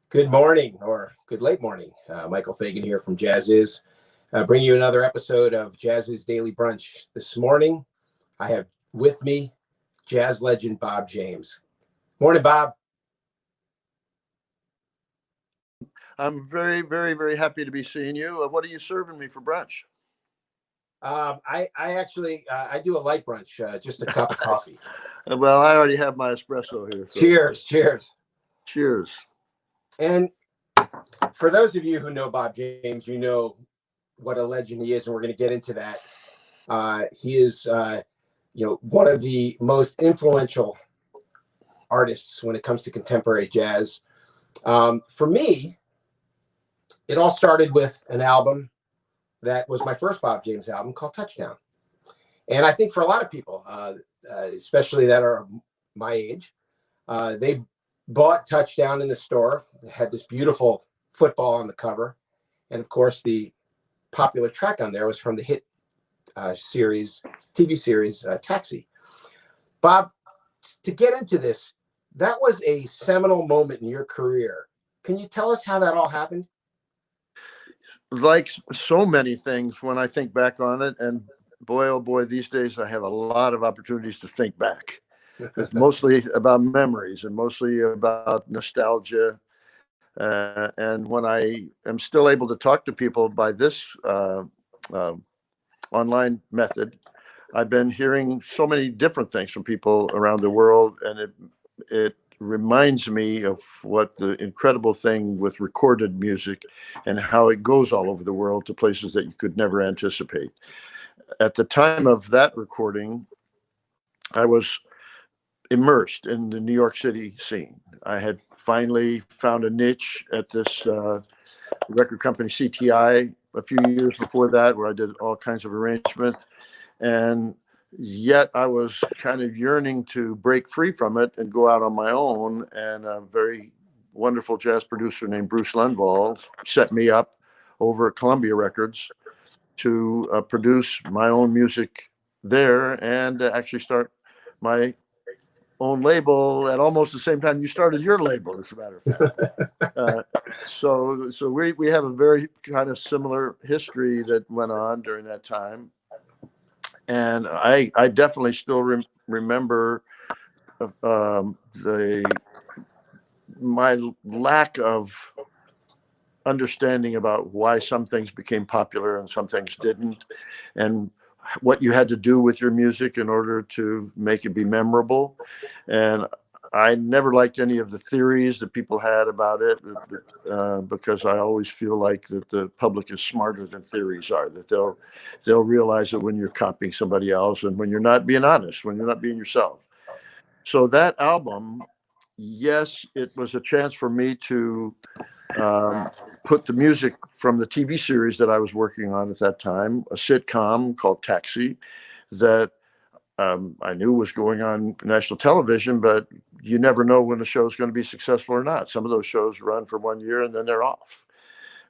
Good morning or good late morning. Michael Fagan here from Jazziz. Bringing you another episode of Jazziz Daily Brunch. This morning, I have with me jazz legend Bob James. Morning, Bob. I'm very, very, very happy to be seeing you. What are you serving me for brunch? I actually do a light brunch, just a cup of coffee. Well, I already have my espresso here. So. Cheers. Cheers. And for those of you who know Bob James, you know what a legend he is, and we're going to get into that. He is, one of the most influential artists when it comes to contemporary jazz. For me, it all started with an album that was my first Bob James album called Touchdown. And I think for a lot of people, especially that are my age, they bought Touchdown in the store. It had this beautiful football on the cover. And of course, the popular track on there was from the hit TV series, Taxi. Bob, to get into this, that was a seminal moment in your career. Can you tell us how that all happened? Like so many things, when I think back on it, and boy, oh boy, these days I have a lot of opportunities to think back. It's mostly about memories and mostly about nostalgia. And when I am still able to talk to people by this online method, I've been hearing so many different things from people around the world, and it reminds me of what the incredible thing with recorded music and how it goes all over the world to places that you could never anticipate. At the time of that recording, I was immersed in the New York City scene. I had finally found a niche at this record company, CTI, a few years before that, where I did all kinds of arrangements. And yet I was kind of yearning to break free from it and go out on my own. And a very wonderful jazz producer named Bruce Lundvall set me up over at Columbia Records to produce my own music there and actually start my own label at almost the same time you started your label, as a matter of fact. So we have a very kind of similar history that went on during that time. And I definitely still remember my lack of understanding about why some things became popular and some things didn't, and what you had to do with your music in order to make it be memorable. And I never liked any of the theories that people had about it, because I always feel like that the public is smarter than theories are, that they'll realize it when you're copying somebody else and when you're not being honest, when you're not being yourself. So that album, yes, it was a chance for me to put the music from the TV series that I was working on at that time, a sitcom called Taxi, that I knew was going on national television, but you never know when the show is going to be successful or not. Some of those shows run for 1 year and then they're off.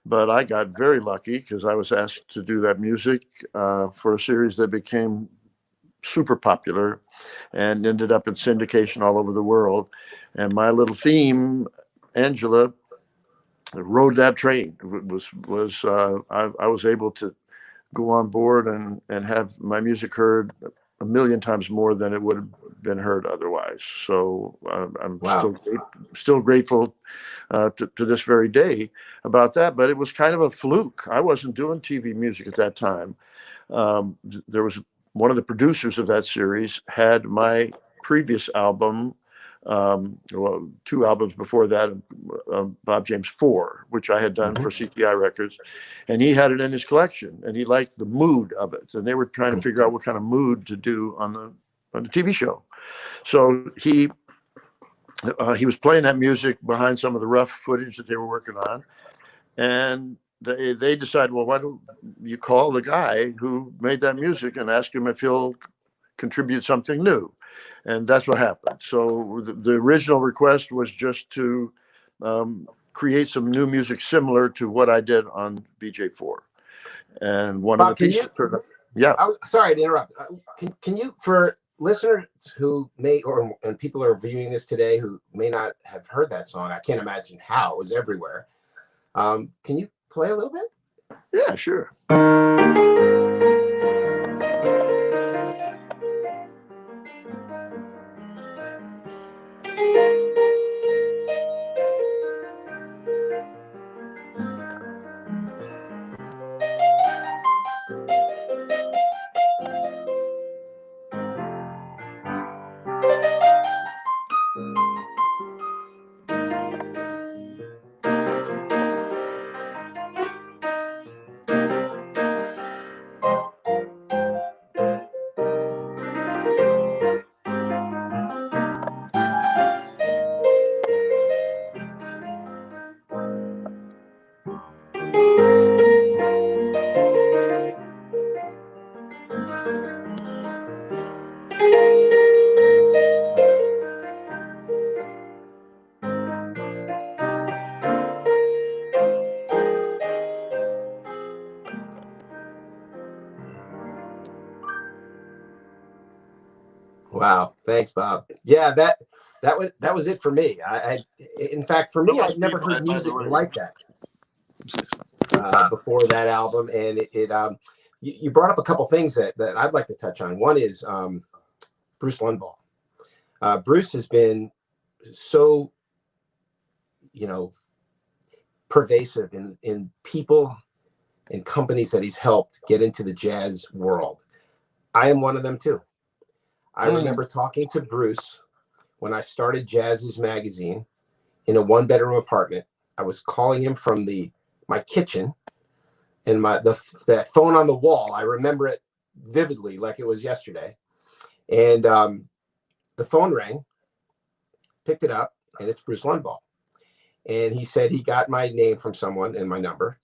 But I got very lucky because I was asked to do that music for a series that became super popular and ended up in syndication all over the world. And my little theme, Angela, rode that train. I was able to go on board and have my music heard a million times more than it would have been heard otherwise. So I'm Wow. still grateful to this very day about that. But it was kind of a fluke. I wasn't doing TV music at that time. There was one of the producers of that series had my previous album, well, 2 albums before that, Bob James 4, which I had done for CTI Records, and he had it in his collection, and he liked the mood of it, and they were trying to figure out what kind of mood to do on the TV show. So he was playing that music behind some of the rough footage that they were working on, and they decided, well, why don't you call the guy who made that music and ask him if he'll contribute something new. And that's what happened. So the original request was just to create some new music similar to what I did on BJ4. And one Bob, of the pieces, yeah. Sorry to interrupt. Can you, for listeners who may, and people are viewing this today who may not have heard that song, I can't imagine how. It was everywhere. Can you play a little bit? Yeah, sure. Wow, thanks, Bob. Yeah, that was it for me. In fact, for me, I'd never heard music like that before that album. And you brought up a couple things that I'd like to touch on. One is Bruce Lundvall. Bruce has been so, pervasive in people and companies that he's helped get into the jazz world. I am one of them too. I remember talking to Bruce when I started Jazziz magazine in a one-bedroom apartment. I was calling him from my kitchen, and that phone on the wall, I remember it vividly like it was yesterday. And the phone rang, picked it up, and it's Bruce Lundvall. And he said he got my name from someone and my number.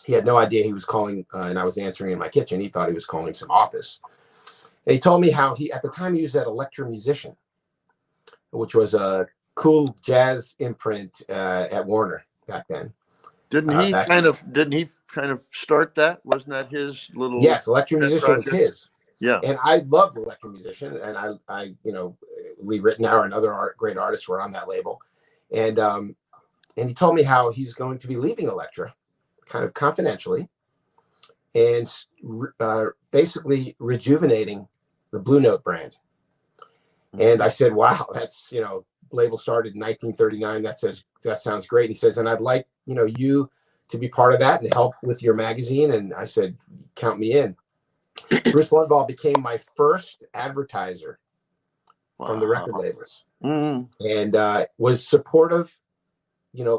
He had no idea he was calling, and I was answering in my kitchen. He thought he was calling some office. And he told me how at the time he was at Electro Musician, which was a cool jazz imprint at Warner back then. Didn't he kind of start that? Wasn't that his little? Yes, Electro Musician was his. Yeah. And I loved Electro Musician, and I Lee Ritenour and other great artists were on that label. And he told me how he's going to be leaving Elektra, kind of confidentially, and basically rejuvenating the Blue Note brand. And I said, wow, that's, label started in 1939. That sounds great. And he says, and I'd like, you to be part of that and help with your magazine. And I said, count me in. Bruce Lundvall became my first advertiser from the record labels, and was supportive,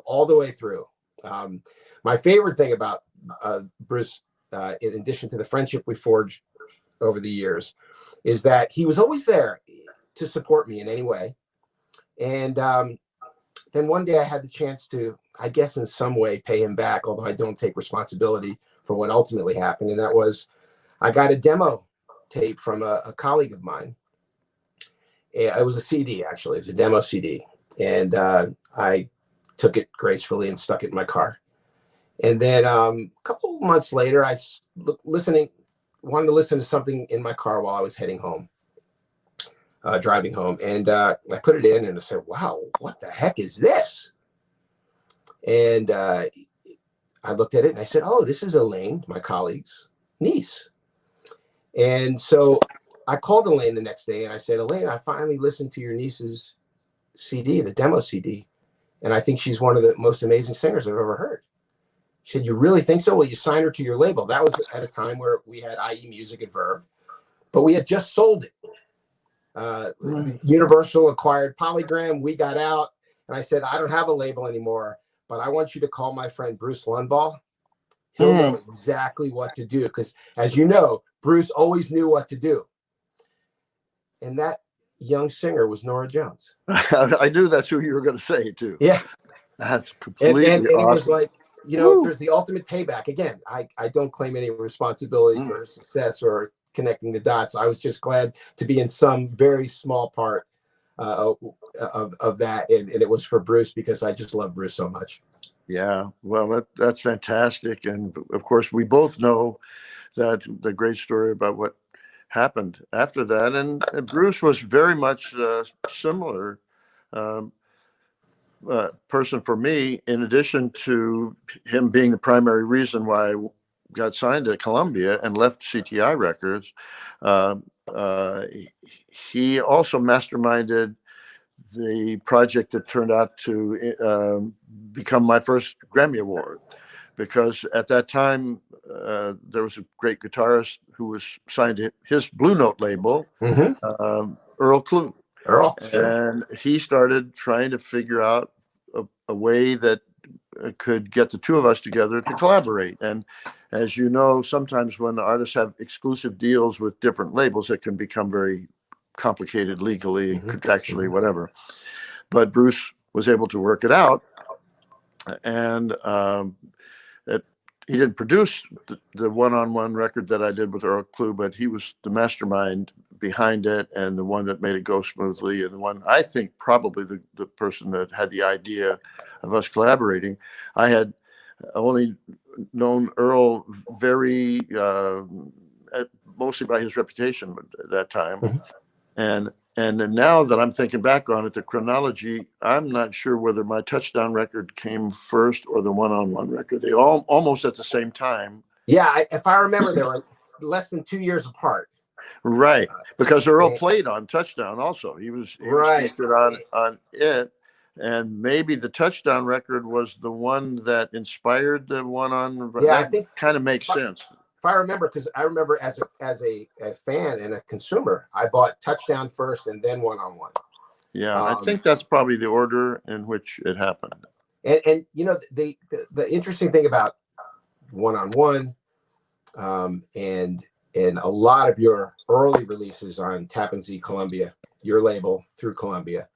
all the way through. My favorite thing about Bruce, in addition to the friendship we forged over the years, is that he was always there to support me in any way. And then one day I had the chance to, I guess in some way, pay him back, although I don't take responsibility for what ultimately happened. And that was, I got a demo tape from a colleague of mine. It was a CD, actually. It was a demo CD. And I took it gracefully and stuck it in my car. And then a couple months later, I wanted to listen to something in my car while I was heading home, driving home. And I put it in and I said, wow, what the heck is this? And I looked at it and I said, oh, this is Elaine, my colleague's niece. And so I called Elaine the next day and I said, Elaine, I finally listened to your niece's CD, the demo CD. And I think she's one of the most amazing singers I've ever heard. She said, you really think so? Well, you signed her to your label. That was at a time where we had IE Music and Verve, but we had just sold it. Universal acquired Polygram. We got out and I said, I don't have a label anymore, but I want you to call my friend Bruce Lundvall. He'll know exactly what to do. Because as you know, Bruce always knew what to do. And that young singer was Norah Jones. I knew that's who you were going to say too. Yeah. That's completely and awesome. It was like, there's the ultimate payback. Again, I don't claim any responsibility for success or connecting the dots. I was just glad to be in some very small part of that. And it was for Bruce because I just love Bruce so much. Yeah, well, that's fantastic. And of course, we both know that the great story about what happened after that. And Bruce was very much similar um, person for me, in addition to him being the primary reason why I got signed to Columbia and left CTI Records. He also masterminded the project that turned out to become my first Grammy Award, because at that time there was a great guitarist who was signed to his Blue Note label, Earl Klugh. Earl, sure. And he started trying to figure out a way that could get the two of us together to collaborate. And as you know, sometimes when artists have exclusive deals with different labels, it can become very complicated legally, contractually, whatever. But Bruce was able to work it out. And he didn't produce the one-on-one record that I did with Earl Klugh, but he was the mastermind behind it, and the one that made it go smoothly, and the one, I think, probably the person that had the idea of us collaborating. I had only known Earl very mostly by his reputation at that time. And then now that I'm thinking back on it, the chronology, I'm not sure whether my Touchdown record came first or the one-on-one record. They all almost at the same time. Yeah, if I remember, they were less than 2 years apart. Right, because Earl played on Touchdown also. He was featured on it. And maybe the Touchdown record was the one that inspired the one-on. Yeah, that, I think, kind of makes sense. If I remember, because I remember as a fan and a consumer, I bought Touchdown first and then one-on-one. Yeah, I think that's probably the order in which it happened. And you know, the interesting thing about one-on-one and a lot of your early releases on Tappan Zee Columbia, your label through Columbia,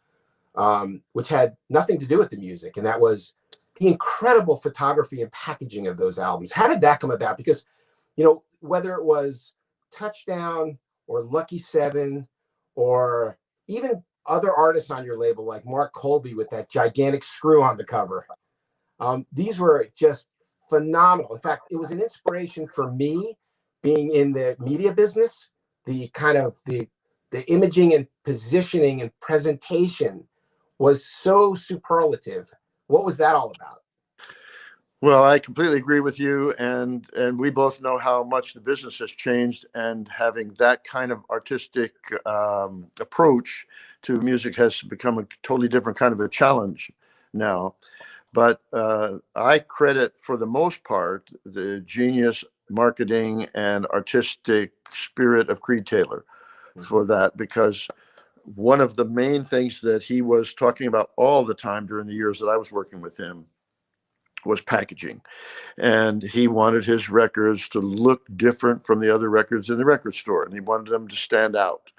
which had nothing to do with the music, and that was the incredible photography and packaging of those albums. How did that come about? Because you know, whether it was Touchdown or Lucky 7 or even other artists on your label like Mark Colby with that gigantic screw on the cover, these were just phenomenal. In fact, it was an inspiration for me being in the media business. The kind of the imaging and positioning and presentation was so superlative. What was that all about? Well, I completely agree with you, and we both know how much the business has changed, and having that kind of artistic approach to music has become a totally different kind of a challenge now. But I credit, for the most part, the genius, marketing, and artistic spirit of Creed Taylor for that, because one of the main things that he was talking about all the time during the years that I was working with him was packaging. And he wanted his records to look different from the other records in the record store, and he wanted them to stand out.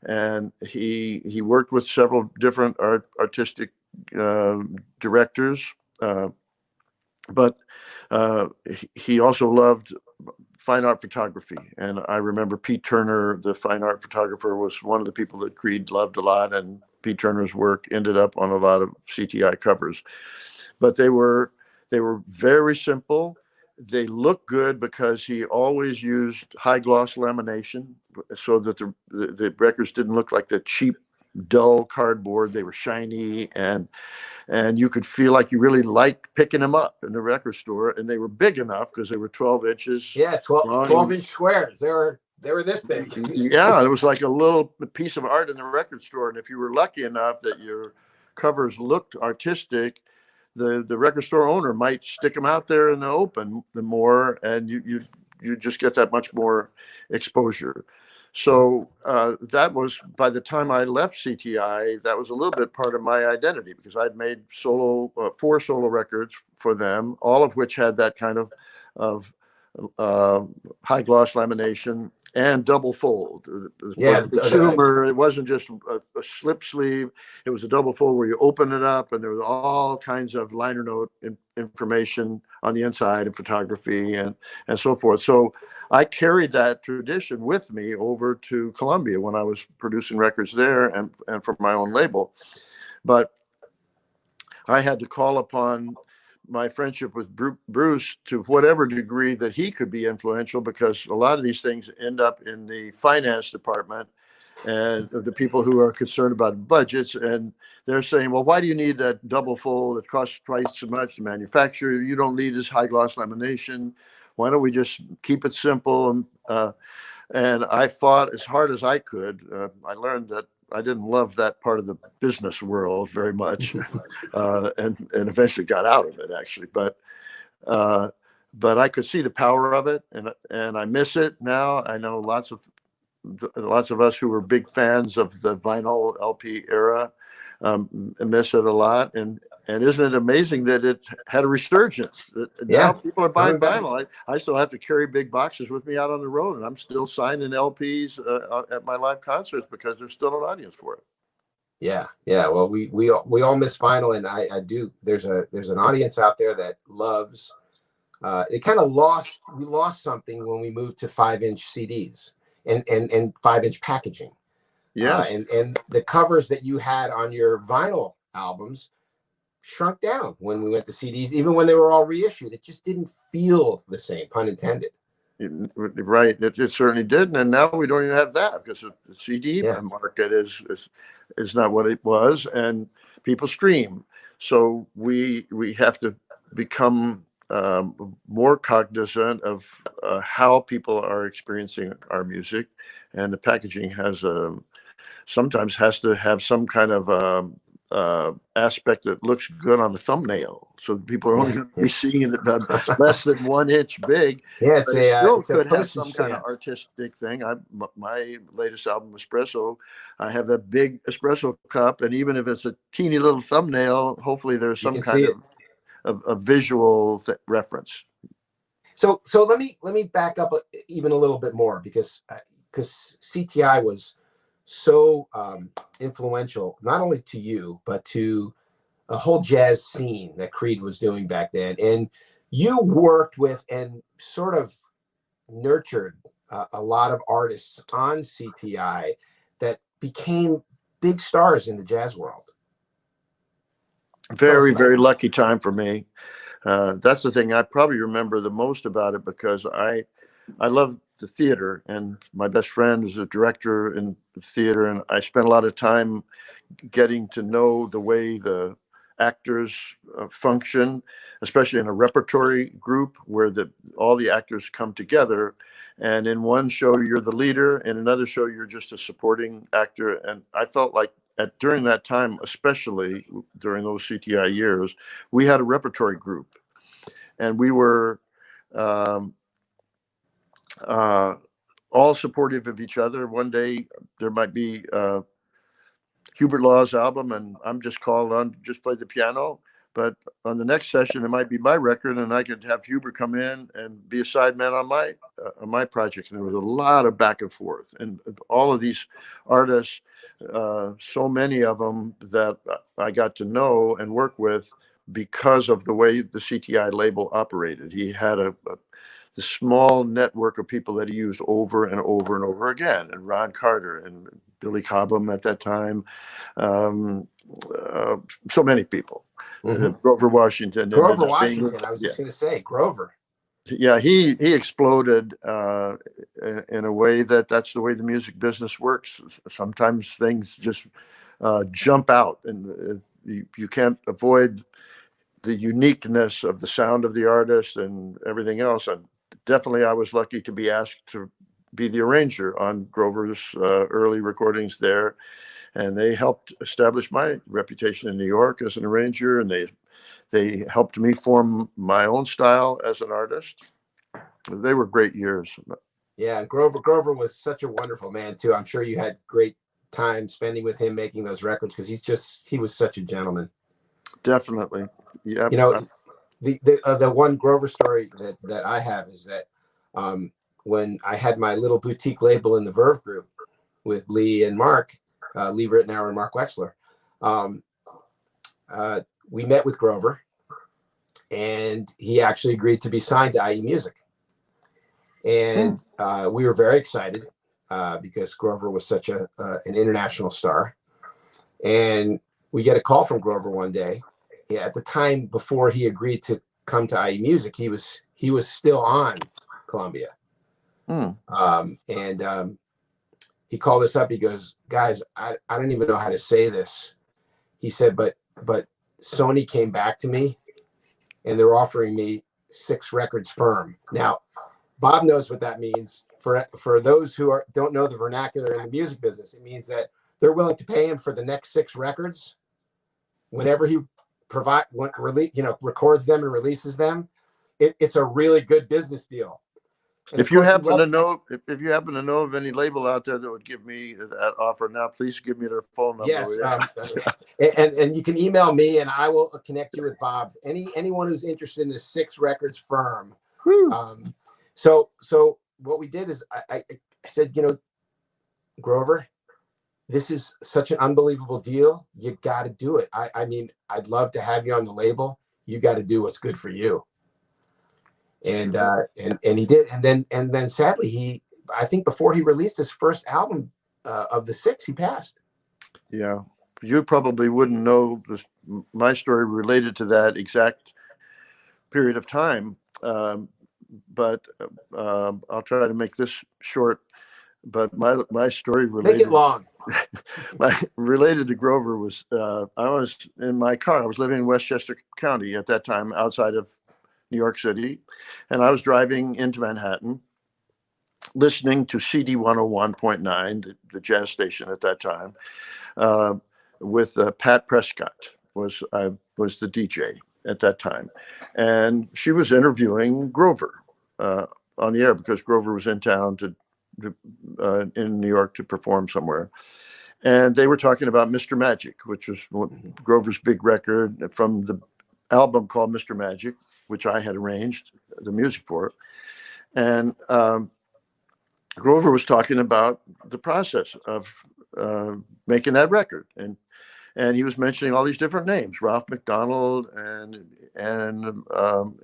And he worked with several different artistic directors, but he also loved fine art photography. And I remember Pete Turner, the fine art photographer, was one of the people that Creed loved a lot, and Pete Turner's work ended up on a lot of CTI covers. But they were very simple. They looked good because he always used high gloss lamination so that the records didn't look like the cheap, dull cardboard. They were shiny, and you could feel like you really liked picking them up in the record store. And they were big enough because they were 12 inches. Yeah, 12-inch squares. They were this big. Yeah, it was like a little piece of art in the record store. And if you were lucky enough that your covers looked artistic, the record store owner might stick them out there in the open the more, and you just get that much more exposure. So that was, by the time I left CTI, that was a little bit part of my identity, because I'd made 4 solo records for them, all of which had that kind of high gloss lamination and double fold. For the consumer, it wasn't just a slip sleeve. It was a double fold where you open it up, and there was all kinds of liner note information on the inside, and photography and so forth. So I carried that tradition with me over to Columbia when I was producing records there and for my own label. But I had to call upon my friendship with Bruce to whatever degree that he could be influential, because a lot of these things end up in the finance department and the people who are concerned about budgets, and they're saying, well, why do you need that double fold? It costs twice as much to manufacture. You don't need this high gloss lamination. Why don't we just keep it simple? And I fought as hard as I could. I learned that I didn't love that part of the business world very much, and eventually got out of it, actually. But I could see the power of it, and I miss it now. I know lots of us who were big fans of the vinyl LP era miss it a lot. And isn't it amazing that it had a resurgence? Now people are buying vinyl. I still have to carry big boxes with me out on the road, and I'm still signing LPs at my live concerts because there's still an audience for it. Yeah. Well, we all miss vinyl, and I do. There's an audience out there that loves. It kind of we lost something when we moved to 5-inch CDs and 5-inch packaging. Yeah. And the covers that you had on your vinyl albums shrunk down when we went to CDs, even when they were all reissued. It just didn't feel the same, pun intended. Right. It certainly did. And now we don't even have that, because the CD market is not what it was, and people stream. So we have to become more cognizant of how people are experiencing our music, and the packaging sometimes has to have some kind of aspect that looks good on the thumbnail, so people are only going to be seeing it less than 1 inch big. Yeah, it's could have some kind of artistic thing. My latest album, Espresso, I have that big espresso cup, and even if it's a teeny little thumbnail, hopefully there's some kind of a visual reference. So let me back up even a little bit more, because CTI was so influential, not only to you, but to a whole jazz scene that Creed was doing back then. And you worked with and sort of nurtured a lot of artists on CTI that became big stars in the jazz world. Very, very lucky time for me. That's the thing I probably remember the most about it, because I love the theater, and my best friend is a director in the theater, and I spent a lot of time getting to know the way the actors function, especially in a repertory group where all the actors come together. And in one show you're the leader, in another show you're just a supporting actor. And I felt like during that time, especially during those CTI years, we had a repertory group, and we were all supportive of each other. One day there might be Hubert Law's album, and I'm just called on to just play the piano. But on the next session, it might be my record, and I could have Hubert come in and be a sideman on my project. And there was a lot of back and forth, and all of these artists, so many of them that I got to know and work with because of the way the CTI label operated. He had the small network of people that he used over and over and over again, and Ron Carter and Billy Cobham at that time, so many people. Grover Washington. I was just going to say Grover. Yeah, he exploded in a way that's the way the music business works. Sometimes things just jump out, and you can't avoid the uniqueness of the sound of the artist and everything else. And definitely I was lucky to be asked to be the arranger on Grover's early recordings there. And they helped establish my reputation in New York as an arranger, and they helped me form my own style as an artist. They were great years. Yeah, Grover was such a wonderful man too. I'm sure you had great time spending with him making those records, because he was such a gentleman. Definitely. Yeah. You know, the one Grover story that I have is that when I had my little boutique label in the Verve group with Lee and Mark, Lee Ritenour and Mark Wexler, we met with Grover, and he actually agreed to be signed to IE Music. And we were very excited because Grover was such an international star. And we get a call from Grover one day, at the time before he agreed to come to IE Music, he was still on Columbia. And he called us up. He goes, guys, I don't even know how to say this. He said, but Sony came back to me and they're offering me 6 records firm. Now, Bob knows what that means. For those who don't know the vernacular in the music business, it means that they're willing to pay him for the next 6 records whenever he records them and releases them. It's a really good business deal. And if you happen to know of any label out there that would give me that offer now, please give me their phone number. Yes, and you can email me and I will connect you with Bob. Anyone who's interested in the 6 records firm. So what we did is I said, Grover, this is such an unbelievable deal. You got to do it. I mean, I'd love to have you on the label. You got to do what's good for you. And he did. And then sadly, I think before he released his first album of the 6, he passed. Yeah. You probably wouldn't know my story related to that exact period of time. But I'll try to make this short. But my story related. Make it long. Related to Grover was I was in my car. I was living in Westchester County at that time, outside of New York City, and I was driving into Manhattan, listening to CD 101.9, the jazz station at that time, with Pat Prescott was the DJ at that time, and she was interviewing Grover on the air because Grover was in town in New York to perform somewhere. And they were talking about Mr. Magic, which was Grover's big record from the album called Mr. Magic, which I had arranged the music for. And Grover was talking about the process of making that record. And he was mentioning all these different names, Ralph McDonald, and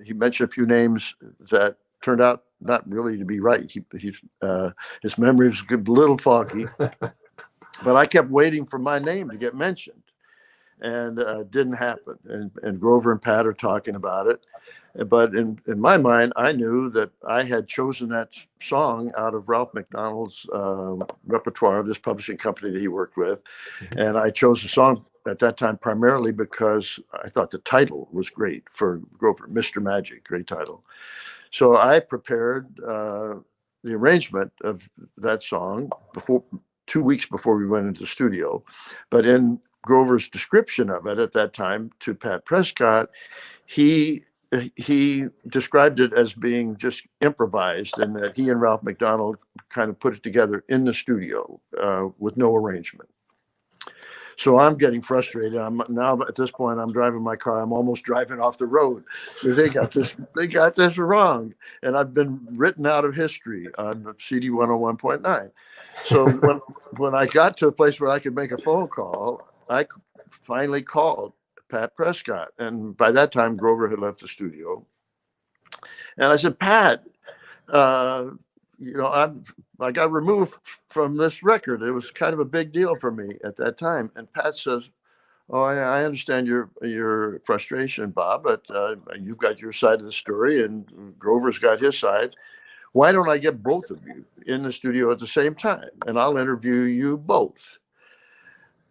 he mentioned a few names that turned out not really to be right. His memory was a little foggy. But I kept waiting for my name to get mentioned, and it didn't happen. And Grover and Pat are talking about it. But in my mind, I knew that I had chosen that song out of Ralph McDonald's repertoire of this publishing company that he worked with. And I chose the song at that time primarily because I thought the title was great for Grover, Mr. Magic, great title. So I prepared the arrangement of that song 2 weeks before we went into the studio. But in Grover's description of it at that time to Pat Prescott, he described it as being just improvised, and that he and Ralph McDonald kind of put it together in the studio with no arrangement. So I'm getting frustrated. Now at this point, I'm driving my car. I'm almost driving off the road. So they got this wrong. And I've been written out of history on CD 101.9. So when I got to a place where I could make a phone call, I finally called Pat Prescott. And by that time, Grover had left the studio. And I said, Pat, I got removed from this record. It was kind of a big deal for me at that time. And Pat says, "Oh, I understand your frustration, Bob, but you've got your side of the story, and Grover's got his side. Why don't I get both of you in the studio at the same time, and I'll interview you both?"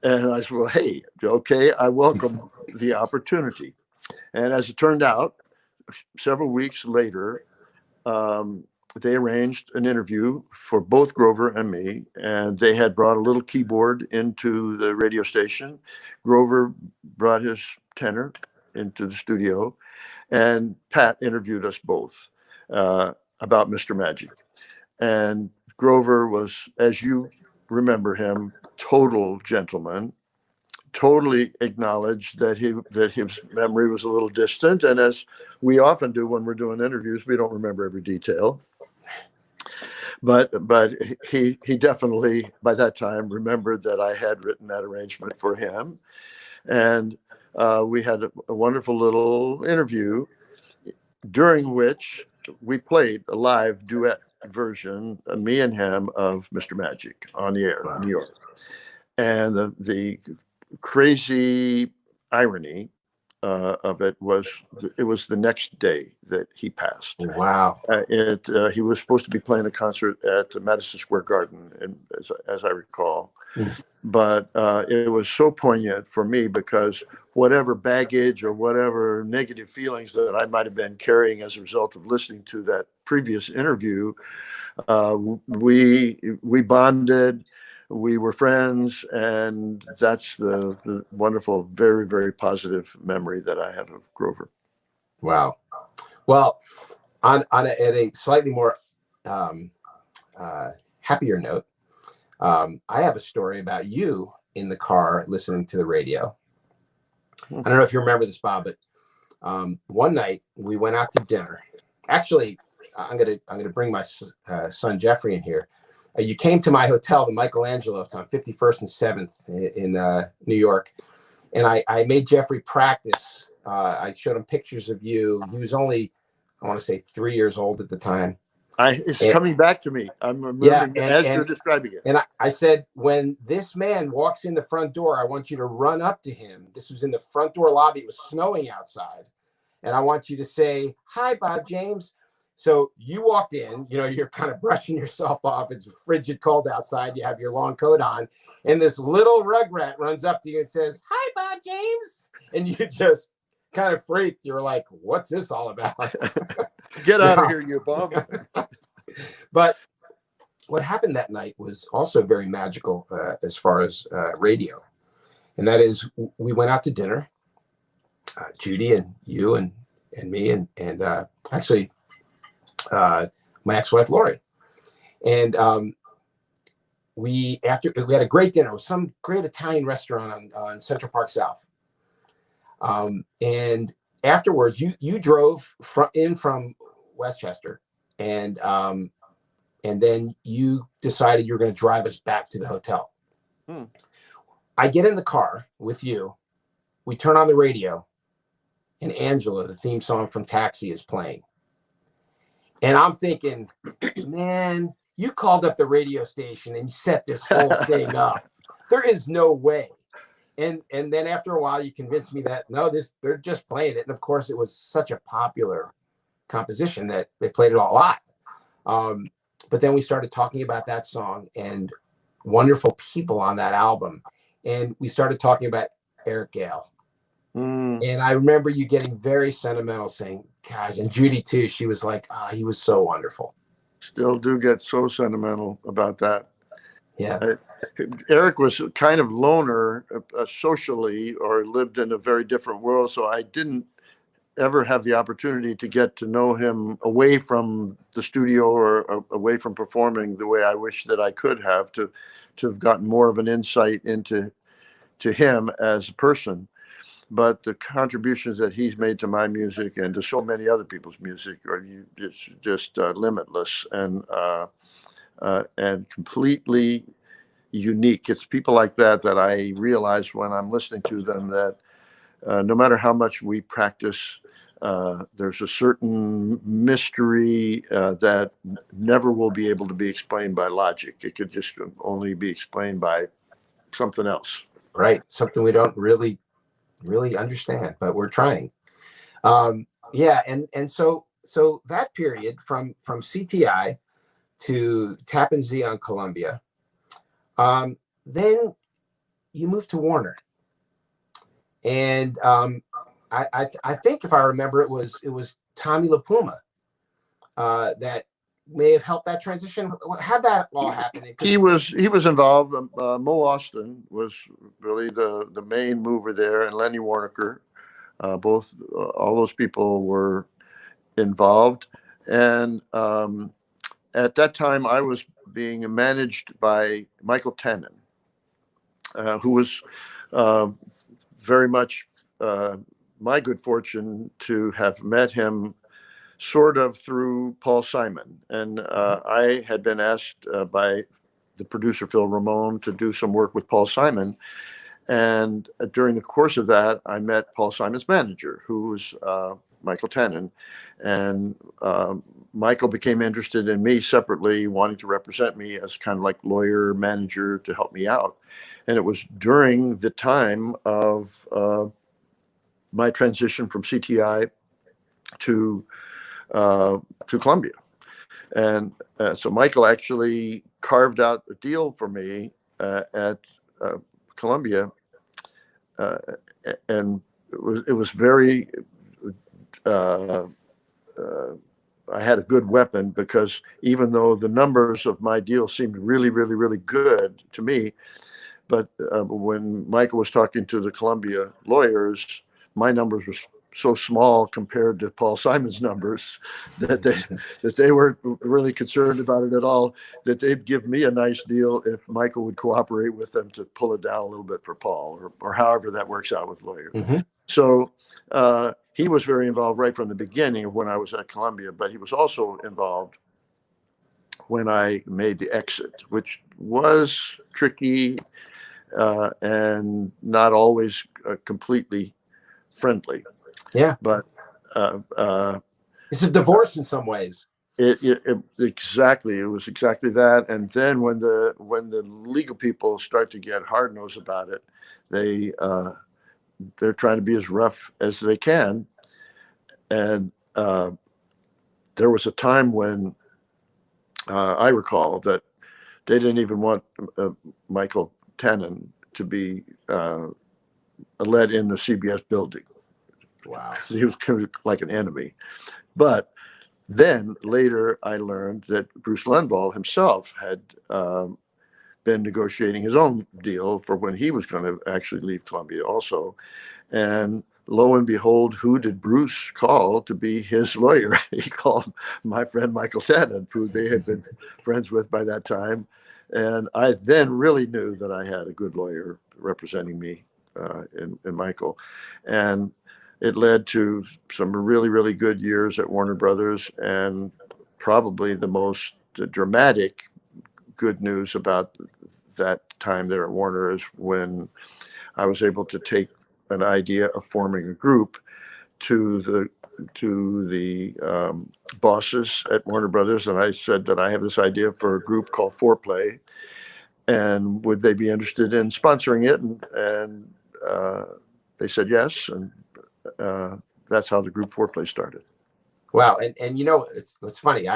And I said, "Well, hey, okay, I welcome the opportunity." And as it turned out, several weeks later, they arranged an interview for both Grover and me, and they had brought a little keyboard into the radio station. Grover brought his tenor into the studio, and Pat interviewed us both about Mr. Magic. And Grover was, as you remember him, total gentleman, totally acknowledged that his memory was a little distant. And as we often do when we're doing interviews, we don't remember every detail. But he definitely, by that time, remembered that I had written that arrangement for him. And we had a wonderful little interview during which we played a live duet version, me and him, of Mr. Magic on the air in New York. And the crazy irony of it was the next day that he passed. Wow. He was supposed to be playing a concert at Madison Square Garden, and as I recall. Mm. But it was so poignant for me because whatever baggage or whatever negative feelings that I might have been carrying as a result of listening to that previous interview, we bonded, we were friends, and that's the wonderful, very, very positive memory that I have of Grover. Wow. Well, at a slightly more happier note, I have a story about you in the car listening to the radio. I don't know if you remember this, Bob, but one night we went out to dinner. Actually, I'm gonna bring my son Jeffrey in here. You came to my hotel, the Michelangelo, it's on 51st and 7th in New York, and I made Jeffrey practice. I showed him pictures of you. He was only, I want to say, 3 years old at the time. It's coming back to me. I'm remembering as you're describing it. And I said, when this man walks in the front door, I want you to run up to him. This was in the front door lobby. It was snowing outside. And I want you to say, "Hi, Bob James." So you walked in, you're kind of brushing yourself off. It's frigid cold outside. You have your long coat on. And this little rugrat runs up to you and says, "Hi, Bob James." And you just kind of freaked. You were like, "What's this all about?" Get out of here, you bum. But what happened that night was also very magical as far as radio. And that is, we went out to dinner, Judy and you and me and actually my ex-wife, Lori. And we had a great dinner. It was some great Italian restaurant on Central Park South. And afterwards, you drove in from Westchester, and then you decided you were going to drive us back to the hotel. I get in the car with you. We turn on the radio, and Angela, the theme song from Taxi, is playing. And I'm thinking, man, you called up the radio station and set this whole thing up. There is no way. And then after a while, you convinced me that, no, they're just playing it. And of course, it was such a popular composition that they played it a lot. But then we started talking about that song and wonderful people on that album. And we started talking about Eric Gale. And I remember you getting very sentimental, saying, "Gosh," and Judy too. She was like, he was so wonderful. Still do get so sentimental about that. Yeah. Eric was kind of loner socially, or lived in a very different world. So I didn't ever have the opportunity to get to know him away from the studio or away from performing the way I wish that I could have, to have gotten more of an insight into him as a person. But the contributions that he's made to my music and to so many other people's music are just limitless and completely unique. It's people like that I realize when I'm listening to them that no matter how much we practice, there's a certain mystery that never will be able to be explained by logic. It could just only be explained by something else. Right. Something we don't really understand, but we're trying. Yeah. And so that period from CTI to Tappan Zee on Columbia, then you moved to Warner. And I think, if I remember, it was Tommy LaPuma that may have helped that transition. How'd that all happen? He was involved. Mo Austin was really the main mover there, and Lenny Warnaker. All those people were involved. And at that time, I was being managed by Michael Tannen, who was very much my good fortune to have met him sort of through Paul Simon. And I had been asked by the producer, Phil Ramone, to do some work with Paul Simon. And during the course of that, I met Paul Simon's manager, who was Michael Tannen. And Michael became interested in me separately, wanting to represent me as kind of like lawyer manager to help me out. And it was during the time of my transition from CTI to Columbia. And so Michael actually carved out a deal for me at Columbia, and it was very. I had a good weapon, because even though the numbers of my deal seemed really, really, really good to me, but when Michael was talking to the Columbia lawyers, my numbers were so small compared to Paul Simon's numbers that they weren't really concerned about it at all, that they'd give me a nice deal if Michael would cooperate with them to pull it down a little bit for Paul, or however that works out with lawyers. Mm-hmm. So he was very involved right from the beginning of when I was at Columbia, but he was also involved when I made the exit, which was tricky and not always completely friendly. Yeah, but it's a divorce in some ways. Exactly, it was exactly that. And then when the legal people start to get hard nosed about it, they're trying to be as rough as they can. And there was a time when I recall that they didn't even want Michael Tannen to be let in the CBS building. Wow. He was kind of like an enemy. But then later I learned that Bruce Lundvall himself had been negotiating his own deal for when he was going to actually leave Columbia also. And lo and behold, who did Bruce call to be his lawyer? He called my friend Michael Tannen, who they had been friends with by that time. And I then really knew that I had a good lawyer representing me in Michael. And it led to some really, really good years at Warner Brothers, and probably the most dramatic good news about that time there at Warner is when I was able to take an idea of forming a group to the bosses at Warner Brothers, and I said that I have this idea for a group called FourPlay, and would they be interested in sponsoring it? And they said yes, and that's how the group FourPlay started. Wow, and you know, it's funny.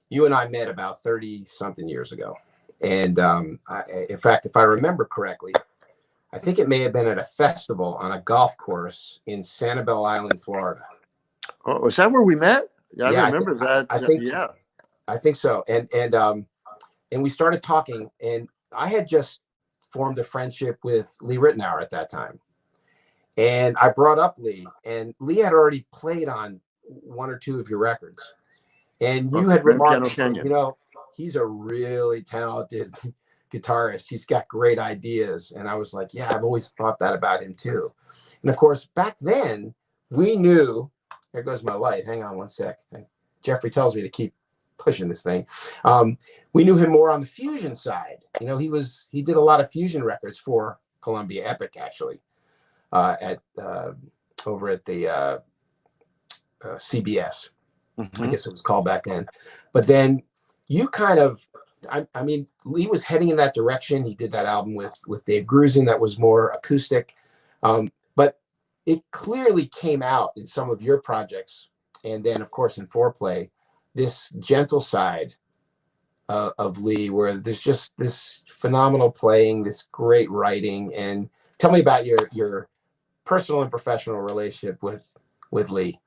You and I met about 30 something years ago, and in fact, if I remember correctly, I think it may have been at a festival on a golf course in Sanibel Island, Florida. Oh, is that where we met? Yeah, I remember that. I think, yeah, I think so. And we started talking, and I had just formed a friendship with Lee Ritenour at that time. And I brought up Lee, and Lee had already played on one or two of your records. And you had remarked, you know, he's a really talented guitarist. He's got great ideas. And I was like, yeah, I've always thought that about him too. And of course, back then we knew, there goes my light. Hang on one sec. Jeffrey tells me to keep pushing this thing. We knew him more on the fusion side. You know, he did a lot of fusion records for Columbia Epic, actually, over at the CBS. Mm-hmm. I guess it was called back then. But then you kind of, I mean, Lee was heading in that direction. He did that album with Dave Grusin that was more acoustic. But it clearly came out in some of your projects. And then, of course, in FourPlay, this gentle side of Lee, where there's just this phenomenal playing, this great writing. And tell me about your personal and professional relationship with Lee.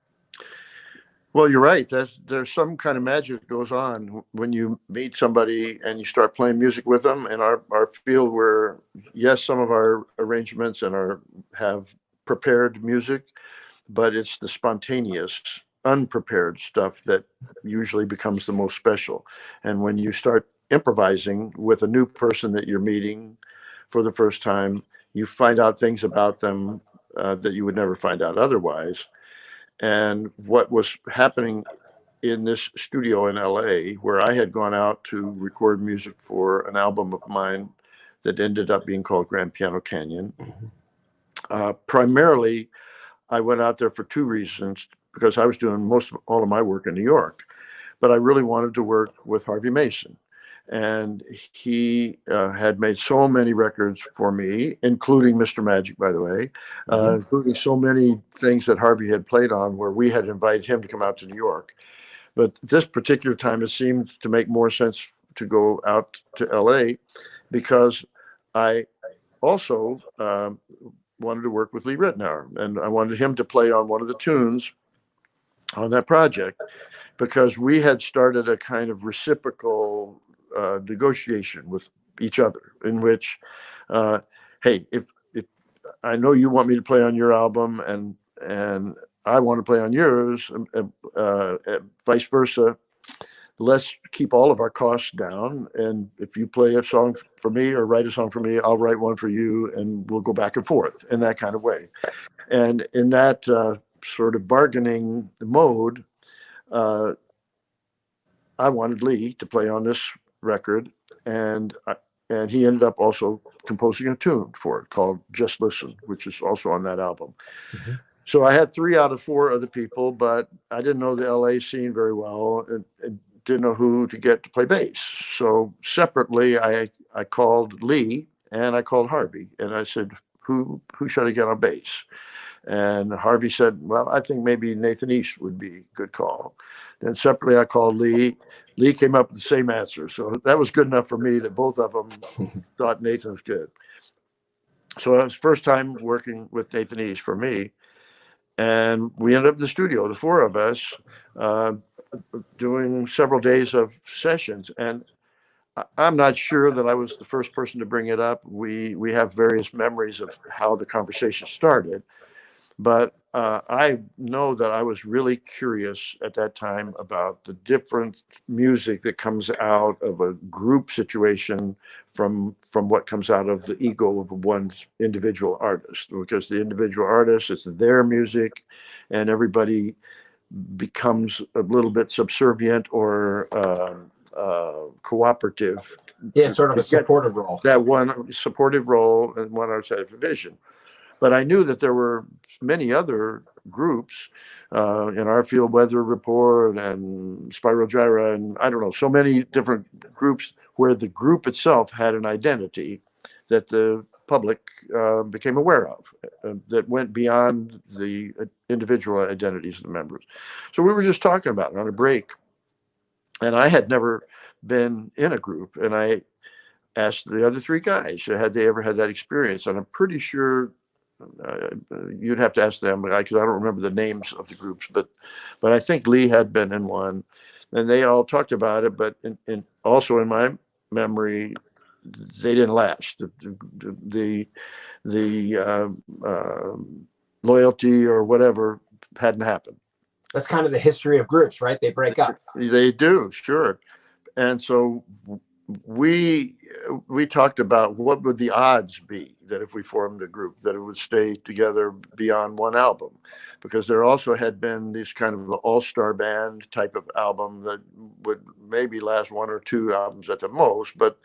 Well, you're right. There's some kind of magic that goes on when you meet somebody and you start playing music with them. In our field, where yes, some of our arrangements have prepared music, but it's the spontaneous, unprepared stuff that usually becomes the most special. And when you start improvising with a new person that you're meeting for the first time, you find out things about them that you would never find out otherwise. And what was happening in this studio in LA, where I had gone out to record music for an album of mine that ended up being called Grand Piano Canyon. Primarily, I went out there for two reasons, because I was doing all of my work in New York, but I really wanted to work with Harvey Mason. And he had made so many records for me, including Mr. Magic, by the way, including so many things that Harvey had played on where we had invited him to come out to New York. But this particular time, it seemed to make more sense to go out to LA because I also wanted to work with Lee Ritenour, and I wanted him to play on one of the tunes on that project because we had started a kind of reciprocal negotiation with each other in which, hey, if I know you want me to play on your album and I want to play on yours, vice versa. Let's keep all of our costs down. And if you play a song for me or write a song for me, I'll write one for you, and we'll go back and forth in that kind of way. And in that sort of bargaining mode, I wanted Lee to play on this record, and he ended up also composing a tune for it called "Just Listen," which is also on that album. So I had 3 out of 4 other people, but I didn't know the LA scene very well and didn't know who to get to play bass. So separately, I called Lee and I called Harvey, and I said, who should I get on bass? And Harvey said, well, I think maybe Nathan East would be a good call. Then separately, I called Lee. Lee came up with the same answer. So that was good enough for me that both of them thought Nathan was good. So it was first time working with Nathan East for me. And we ended up in the studio, the 4 of us, doing several days of sessions. And I'm not sure that I was the first person to bring it up. We have various memories of how the conversation started. But I know that I was really curious at that time about the different music that comes out of a group situation from what comes out of the ego of one's individual artist, because the individual artist, it's their music, and everybody becomes a little bit subservient or cooperative. Yeah, sort of a supportive role. That one supportive role and one outside of a vision. But I knew that there were many other groups in our field, Weather Report and Spiral Gyra, and I don't know, so many different groups where the group itself had an identity that the public became aware of that went beyond the individual identities of the members. So we were just talking about it on a break. And I had never been in a group. And I asked the other 3 guys, had they ever had that experience? And I'm pretty sure you'd have to ask them because I don't remember the names of the groups, but I think Lee had been in one, and they all talked about it. But also in my memory, they didn't last. The loyalty or whatever hadn't happened. That's kind of the history of groups, right? They break up. They do, sure. And so we talked about what would the odds be that if we formed a group that it would stay together beyond one album, because there also had been this kind of all-star band type of album that would maybe last 1 or 2 albums at the most, but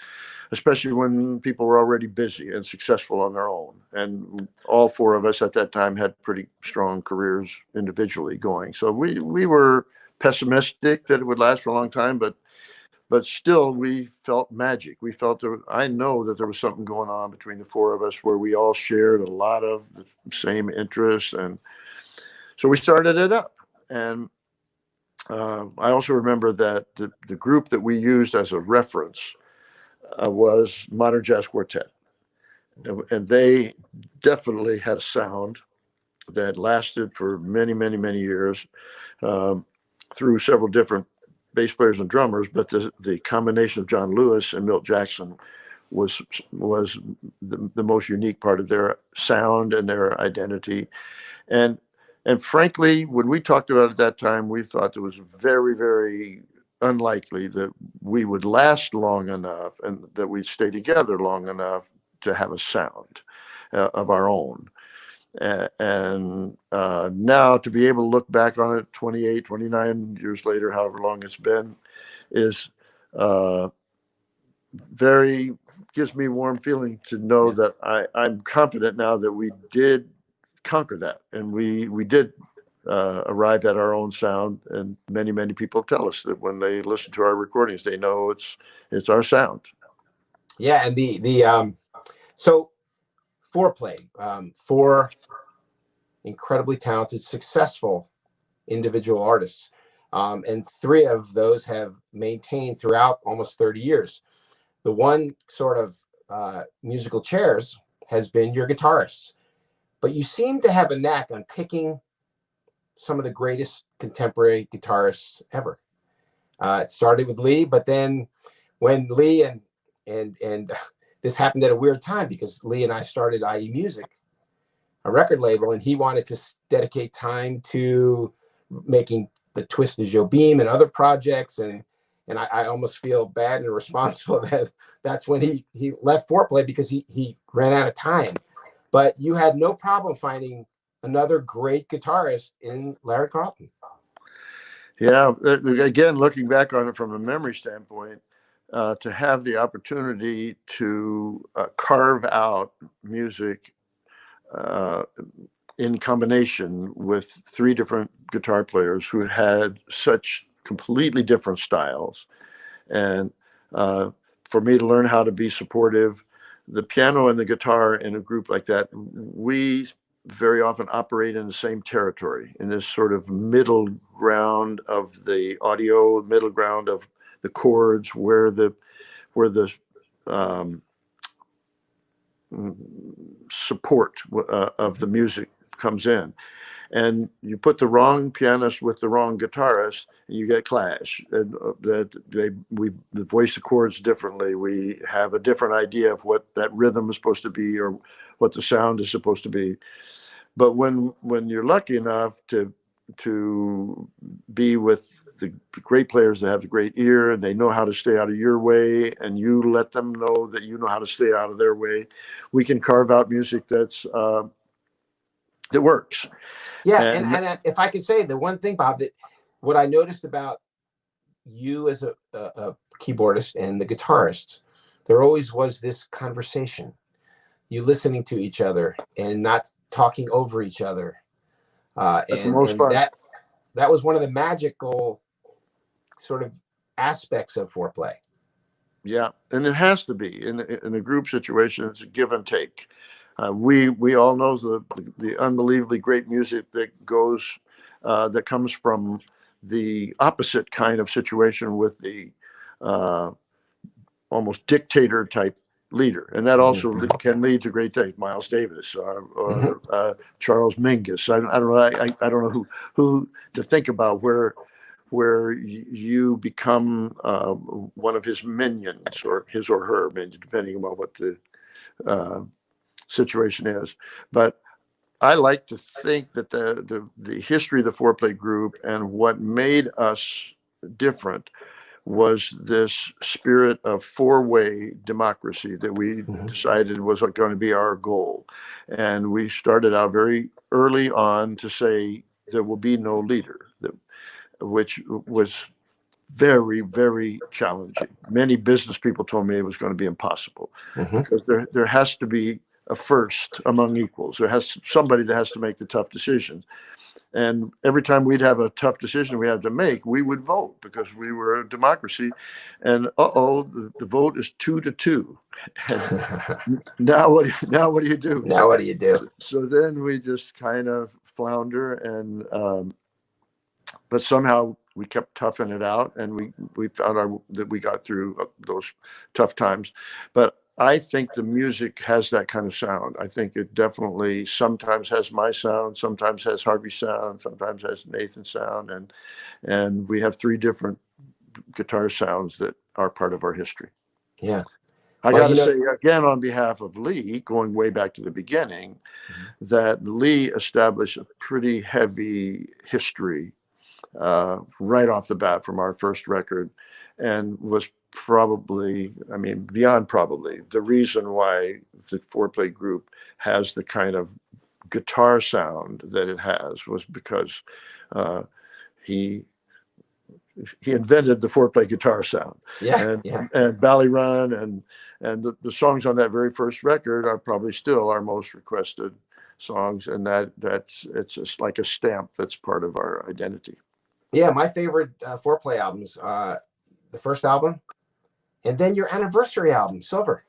especially when people were already busy and successful on their own. And all 4 of us at that time had pretty strong careers individually going. So we were pessimistic that it would last for a long time, but still we felt magic. We felt I know that there was something going on between the 4 of us where we all shared a lot of the same interests. And so we started it up. And I also remember that the group that we used as a reference was Modern Jazz Quartet. And they definitely had a sound that lasted for many, many, many years through several different bass players and drummers, but the combination of John Lewis and Milt Jackson was the most unique part of their sound and their identity. And frankly, when we talked about it at that time, we thought it was very, very unlikely that we would last long enough and that we'd stay together long enough to have a sound of our own. And now to be able to look back on it 28, 29 years later, however long it's been, is very, gives me warm feeling to know that I'm confident now that we did conquer that. And we did arrive at our own sound. And many people tell us that when they listen to our recordings, they know it's our sound. Yeah, and so FourPlay, four incredibly talented, successful individual artists, and three of those have maintained throughout almost 30 years. The one sort of musical chairs has been your guitarists, but you seem to have a knack on picking some of the greatest contemporary guitarists ever. It started with Lee, but then when Lee and this happened at a weird time because Lee and I started IE Music, a record label, and he wanted to dedicate time to making the Twisted Joe Beam and other projects, and I almost feel bad and responsible that that's when he left FourPlay because he ran out of time. But you had no problem finding another great guitarist in Larry Carlton. Yeah, again, looking back on it from a memory standpoint, to have the opportunity to carve out music in combination with three different guitar players who had such completely different styles, and for me to learn how to be supportive, the piano and the guitar in a group like that, we very often operate in the same territory, in this sort of middle ground of the audio, middle ground of the chords, where the support of the music comes in. And you put the wrong pianist with the wrong guitarist, and you get clash. And we voice the chords differently. We have a different idea of what that rhythm is supposed to be, or what the sound is supposed to be. But when you're lucky enough to be with the great players that have the great ear, and they know how to stay out of your way, and you let them know that you know how to stay out of their way, we can carve out music that works. Yeah, and if I could say the one thing, Bob, that what I noticed about you as a keyboardist and the guitarists, there always was this conversation, you listening to each other and not talking over each other. That's and the most fun. That was one of the magical sort of aspects of FourPlay. Yeah, and it has to be in a group situation. It's a give and take. We all know the unbelievably great music that goes that comes from the opposite kind of situation with the almost dictator type leader, and that also can lead to great things. Miles Davis or Charles Mingus. I don't know who to think about where you become one of his minions, or his or her minion, depending on what the situation is. But I like to think that the history of the FourPlay group and what made us different was this spirit of four-way democracy that we decided was going to be our goal. And we started out very early on to say there will be no leader, which was very, very challenging. Many business people told me it was going to be impossible, because there has to be a first among equals. There has somebody that has to make the tough decisions. And every time we'd have a tough decision we had to make, we would vote, because we were a democracy. And the vote is 2-2. And now what do you do? Now what do you do? So then we just kind of flounder, and but somehow we kept toughing it out, and we found that we got through those tough times. But I think the music has that kind of sound. I think it definitely sometimes has my sound, sometimes has Harvey's sound, sometimes has Nathan's sound, and we have three different guitar sounds that are part of our history. Yeah. I got to say again, on behalf of Lee, going way back to the beginning, that Lee established a pretty heavy history right off the bat from our first record, and was probably, I mean, beyond probably, the reason why the FourPlay group has the kind of guitar sound that it has, was because he invented the FourPlay guitar sound. And Bally Run and the songs on that very first record are probably still our most requested songs, and it's just like a stamp that's part of our identity. Yeah, my favorite FourPlay albums, the first album, and then your anniversary album, Silver.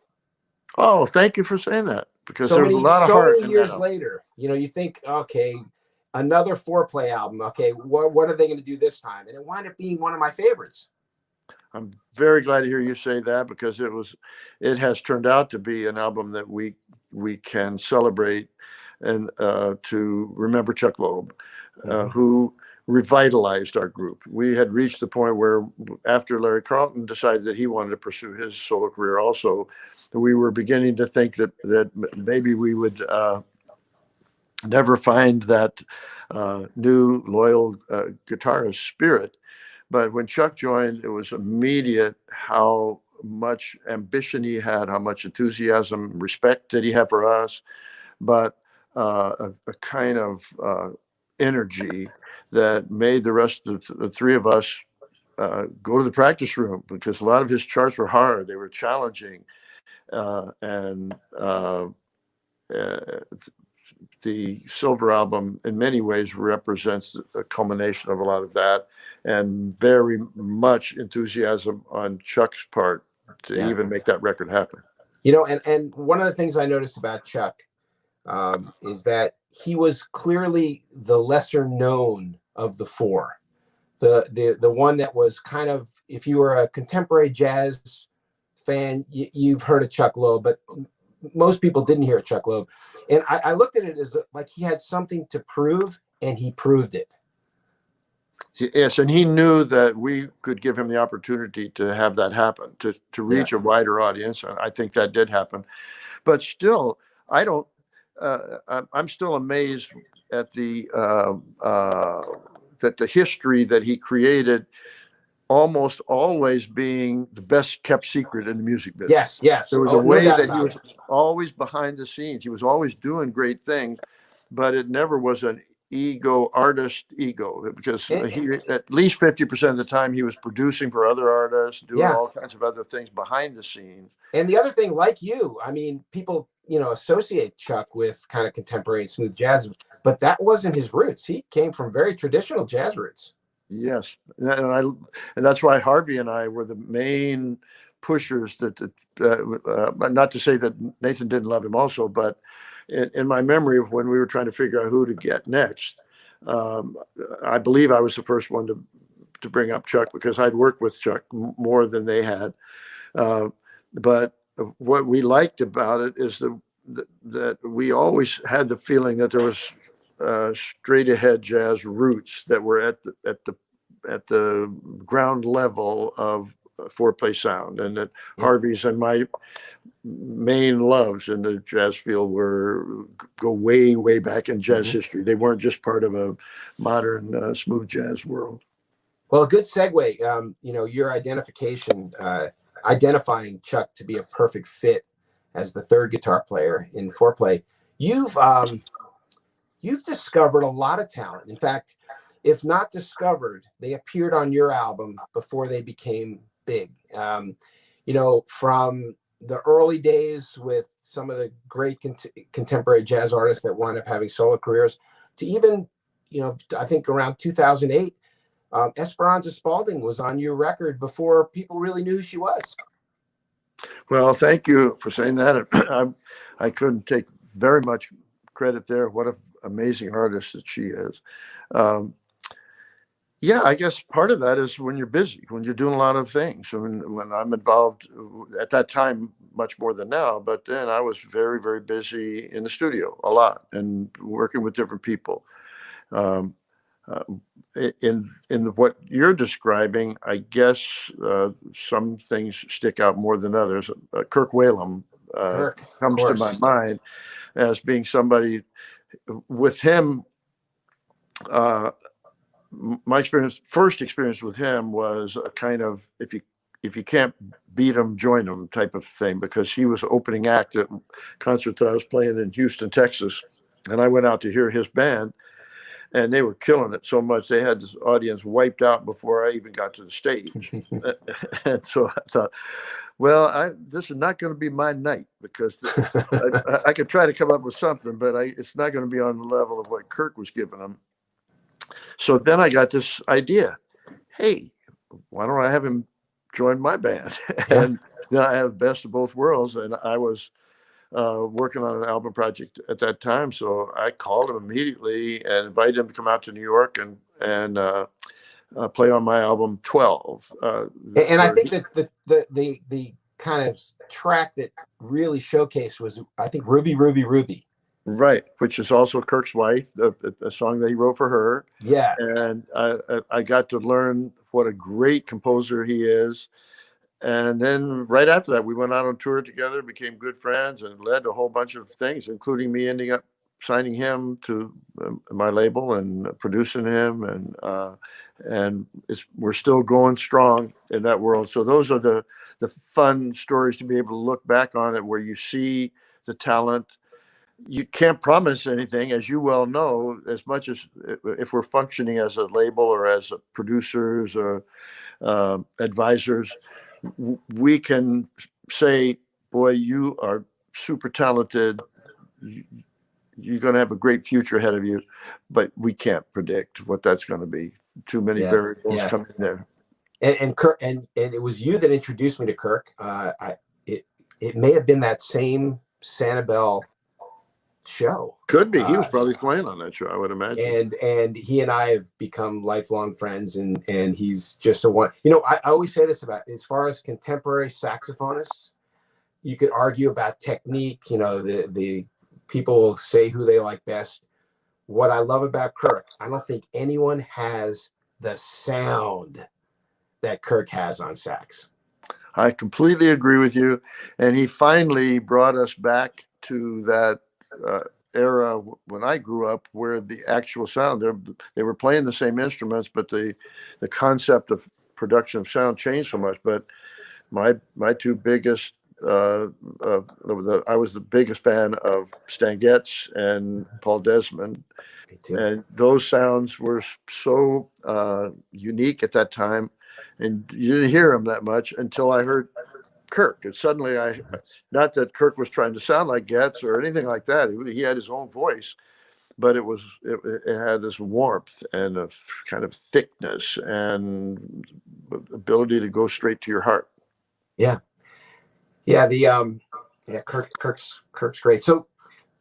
Oh, thank you for saying that, because So there was a lot of heart in years that. later, you think, okay, another FourPlay album. Okay, what are they going to do this time? And it wound up being one of my favorites. I'm very glad to hear you say that, because it has turned out to be an album that we can celebrate, and to remember Chuck Loeb, who revitalized our group. We had reached the point where, after Larry Carlton decided that he wanted to pursue his solo career also, we were beginning to think that maybe we would never find that new loyal guitarist spirit. But when Chuck joined, it was immediate how much ambition he had, how much enthusiasm, respect did he have for us, but a kind of energy that made the rest of the three of us go to the practice room, because a lot of his charts were hard, they were challenging, and the Silver album in many ways represents a culmination of a lot of that, and very much enthusiasm on Chuck's part to even make that record happen. And one of the things I noticed about Chuck is that he was clearly the lesser known of the four, the one that was kind of, if you were a contemporary jazz fan, you've heard of Chuck Loeb, but most people didn't hear Chuck Loeb. And I looked at it as like he had something to prove, and he proved it. Yes, and he knew that we could give him the opportunity to have that happen, to reach a wider audience. And I think that did happen. But still, I'm still amazed at that the history that he created, almost always being the best kept secret in the music business. Yes. There was a way that he was always behind the scenes. He was always doing great things, but it never was an artist ego, because he, at least 50% of the time, he was producing for other artists, doing all kinds of other things behind the scenes. And the other thing, like you, I mean, people, associate Chuck with kind of contemporary and smooth jazz, but that wasn't his roots. He came from very traditional jazz roots. Yes, and that's why Harvey and I were the main pushers. Not to say that Nathan didn't love him also, but in my memory of when we were trying to figure out who to get next, I believe I was the first one to bring up Chuck, because I'd worked with Chuck more than they had. But what we liked about it is that we always had the feeling that there was straight ahead jazz roots that were at the ground level of FourPlay sound, and that Harvey's and my main loves in the jazz field go way back in jazz history. They weren't just part of a modern smooth jazz world. Well, a good segue. Your identifying Chuck to be a perfect fit as the third guitar player in FourPlay. You've discovered a lot of talent. In fact, if not discovered, they appeared on your album before they became big. From the early days with some of the great contemporary jazz artists that wound up having solo careers, to even, I think around 2008, Esperanza Spalding was on your record before people really knew who she was. Well, thank you for saying that. I couldn't take very much credit there. What an amazing artist that she is. I guess part of that is when you're busy, when you're doing a lot of things. When I'm involved at that time, much more than now, but then I was very, very busy in the studio a lot and working with different people. In what you're describing, I guess some things stick out more than others. Kirk Whalum comes to my mind as being somebody. With him, my first experience with him was a kind of, if you can't beat him, join him type of thing, because he was opening act at a concert that I was playing in Houston, Texas, and I went out to hear his band. and they were killing it so much they had this audience wiped out before I even got to the stage. And so I thought, well, this is not going to be my night, because I could try to come up with something, but it's not going to be on the level of what Kirk was giving them. So then I got this idea. Hey, why don't I have him join my band? Yeah. And then I have the best of both worlds. And I was working on an album project at that time. So I called him immediately and invited him to come out to New York and play on my album 12. And I think that the kind of track that really showcased was, I think, Ruby, Ruby, Ruby. Right, which is also Kirk's wife, a song that he wrote for her. Yeah. And I got to learn what a great composer he is. And then right after that, we went out on tour together, became good friends, and led a whole bunch of things, including me ending up signing him to my label and producing him. And we're still going strong in that world. So those are the fun stories to be able to look back on it, where you see the talent. You can't promise anything, as you well know, as much as if we're functioning as a label or as producers or advisors, we can say, boy, you are super talented. You're going to have a great future ahead of you, but we can't predict what that's going to be. Too many variables come in there. And Kirk, and it was you that introduced me to Kirk. It may have been that same Sanibel show. Could be. He was probably playing on that show, I would imagine. And he and I have become lifelong friends, and he's just a one. You know, I always say this about, as far as contemporary saxophonists, you could argue about technique. You know, the people will say who they like best. What I love about Kirk, I don't think anyone has the sound that Kirk has on sax. I completely agree with you. And he finally brought us back to that era when I grew up, where the actual sound, they were playing the same instruments, but the concept of production of sound changed so much. But my two biggest, I was the biggest fan of Stan Getz and Paul Desmond. And those sounds were so unique at that time, and you didn't hear them that much until I heard Kirk. And suddenly not that Kirk was trying to sound like Getz or anything like that. He had his own voice, but it had this warmth and a kind of thickness and ability to go straight to your heart. Yeah. Kirk's great. So,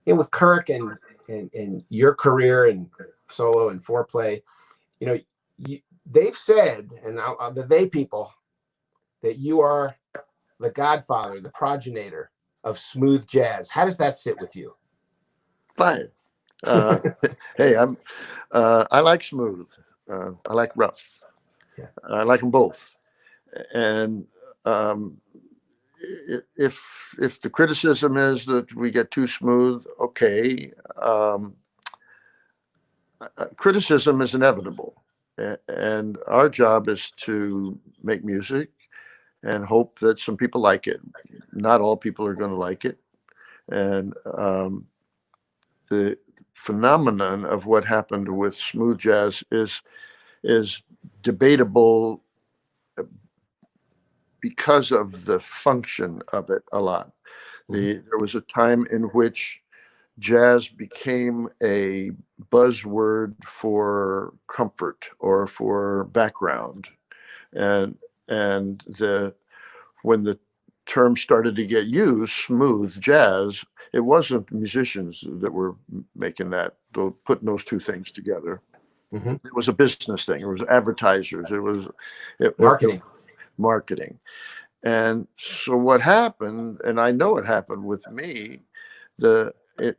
with Kirk and your career and solo and FourPlay, you know, they've said, and the they people, that you are the godfather, the progenitor of smooth jazz. How does that sit with you? Fine. Hey, I like smooth. I like rough. Yeah. I like them both. And if the criticism is that we get too smooth, okay. Criticism is inevitable, and our job is to make music and hope that some people like it. Not all people are going to like it. And the phenomenon of what happened with smooth jazz is debatable because of the function of it a lot. There was a time in which jazz became a buzzword for comfort or for background. And when the term started to get used, smooth jazz, it wasn't musicians that were making that, putting those two things together. It was a business thing. It was advertisers. It was marketing. And so what happened, and I know it happened with me,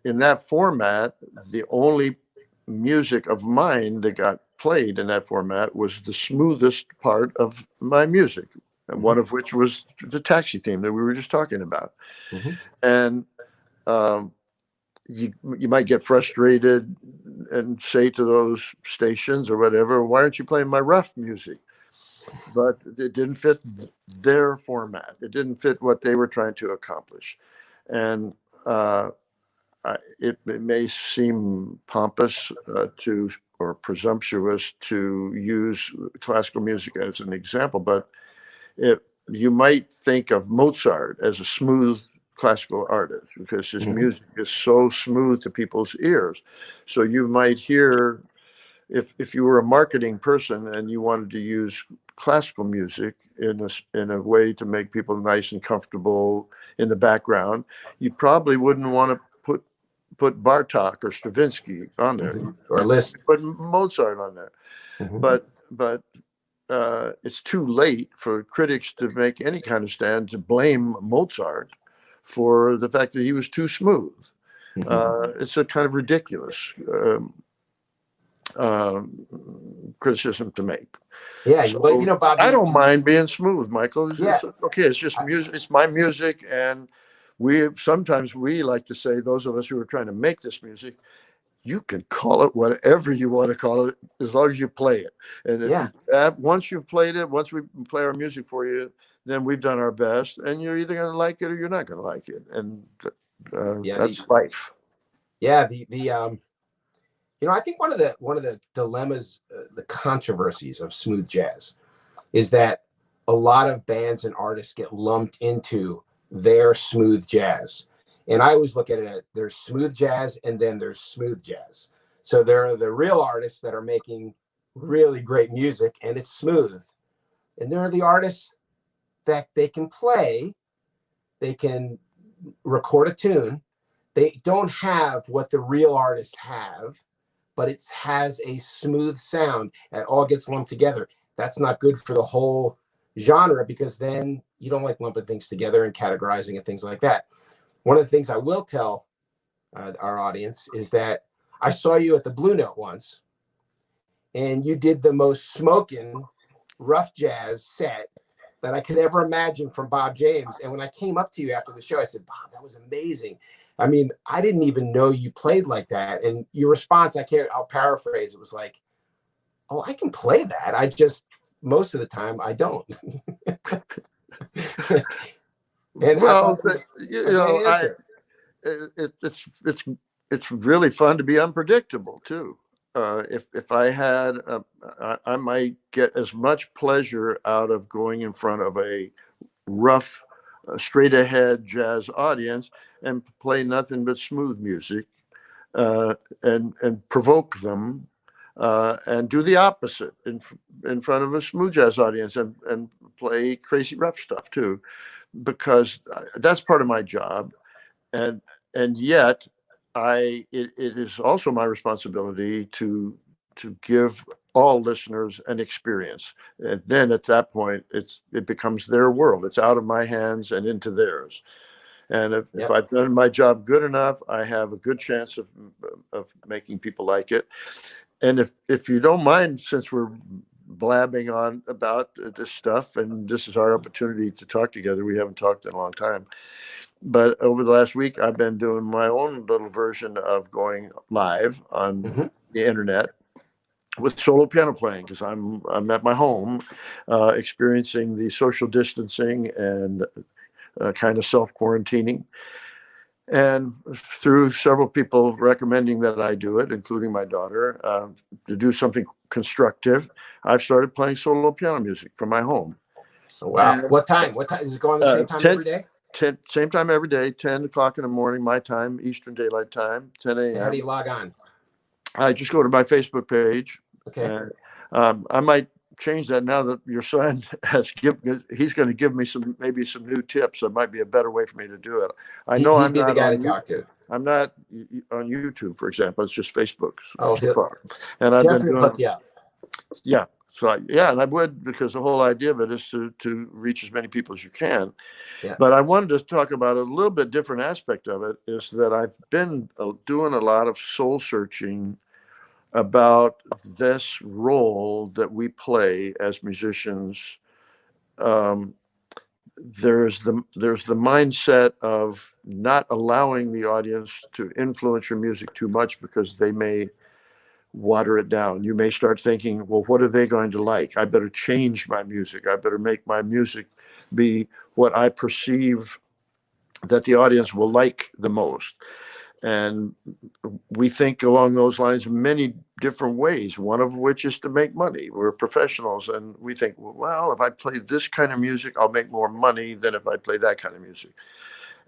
in that format, the only music of mine that got played in that format was the smoothest part of my music, and one of which was the Taxi theme that we were just talking about. And you might get frustrated and say to those stations or whatever, why aren't you playing my rough music? But it didn't fit their format. It didn't fit what they were trying to accomplish. And it may seem pompous to or presumptuous to use classical music as an example, but you might think of Mozart as a smooth classical artist because his music is so smooth to people's ears. So you might hear, if you were a marketing person and you wanted to use classical music in a way to make people nice and comfortable in the background, you probably wouldn't want to put Bartok or Stravinsky on there, or Liszt, put Mozart on there. But it's too late for critics to make any kind of stand to blame Mozart for the fact that he was too smooth. It's a kind of ridiculous criticism to make. Yeah, So, well, you know, Bob, I don't mind being smooth, Michael. Yeah. It's okay. It's just music. It's my music, and sometimes we like to say, those of us who are trying to make this music, you can call it whatever you want to call it, as long as you play it. And if once you've played it, once we play our music for you, then we've done our best, and you're either going to like it or you're not going to like it, and that's life. Yeah, you know, I think one of the dilemmas, the controversies of smooth jazz, is that a lot of bands and artists get lumped into their smooth jazz. And I always look at it, there's smooth jazz and then there's smooth jazz. So there are the real artists that are making really great music and it's smooth. And there are the artists that they can play, they can record a tune. They don't have what the real artists have, but it has a smooth sound. It all gets lumped together. That's not good for the whole genre because then you don't like lumping things together and categorizing and things like that. One of the things I will tell our audience is that I saw you at the Blue Note once, and you did the most smoking rough jazz set that I could ever imagine from Bob James. And when I came up to you after the show, I said, Bob, that was amazing. I mean, I didn't even know you played like that. And your response, I'll paraphrase. It was like, oh, I can play that. I just, most of the time, I don't. And well, it's really fun to be unpredictable too. If I had, I might get as much pleasure out of going in front of a rough, straight ahead jazz audience and play nothing but smooth music, and provoke them, and do the opposite in front of a smooth jazz audience and play crazy rough stuff too, because that's part of my job, and yet it is also my responsibility to give all listeners an experience, and then at that point it becomes their world. It's out of my hands and into theirs. And if I've done my job good enough, I have a good chance of making people like it. And if you don't mind, since we're blabbing on about this stuff, and this is our opportunity to talk together, we haven't talked in a long time. But over the last week, I've been doing my own little version of going live on the internet with solo piano playing, because I'm at my home, experiencing the social distancing and kind of self-quarantining. And through several people recommending that I do it, including my daughter, to do something constructive, I've started playing solo piano music from my home. Oh, wow. And what time? What time? Is it going the same time every day? Same time every day, 10 o'clock in the morning, my time, Eastern Daylight Time, 10 a.m. How do you log on? I just go to my Facebook page. Okay. I might change that now that your son he's going to give me maybe some new tips. That might be a better way for me to do it. I know I'm not the guy to talk to. I'm not on YouTube, for example. It's just Facebook. Oh, so far. And I've been doing, yeah. Yeah. So and I would, because the whole idea of it is to reach as many people as you can. Yeah. But I wanted to talk about a little bit different aspect of it, is that I've been doing a lot of soul searching about this role that we play as musicians. There's the mindset of not allowing the audience to influence your music too much, because they may water it down. You may start thinking, well, what are they going to like? I better change my music. I better make my music be what I perceive that the audience will like the most. And we think along those lines many different ways, one of which is to make money. We're professionals, and we think, well, if I play this kind of music, I'll make more money than if I play that kind of music.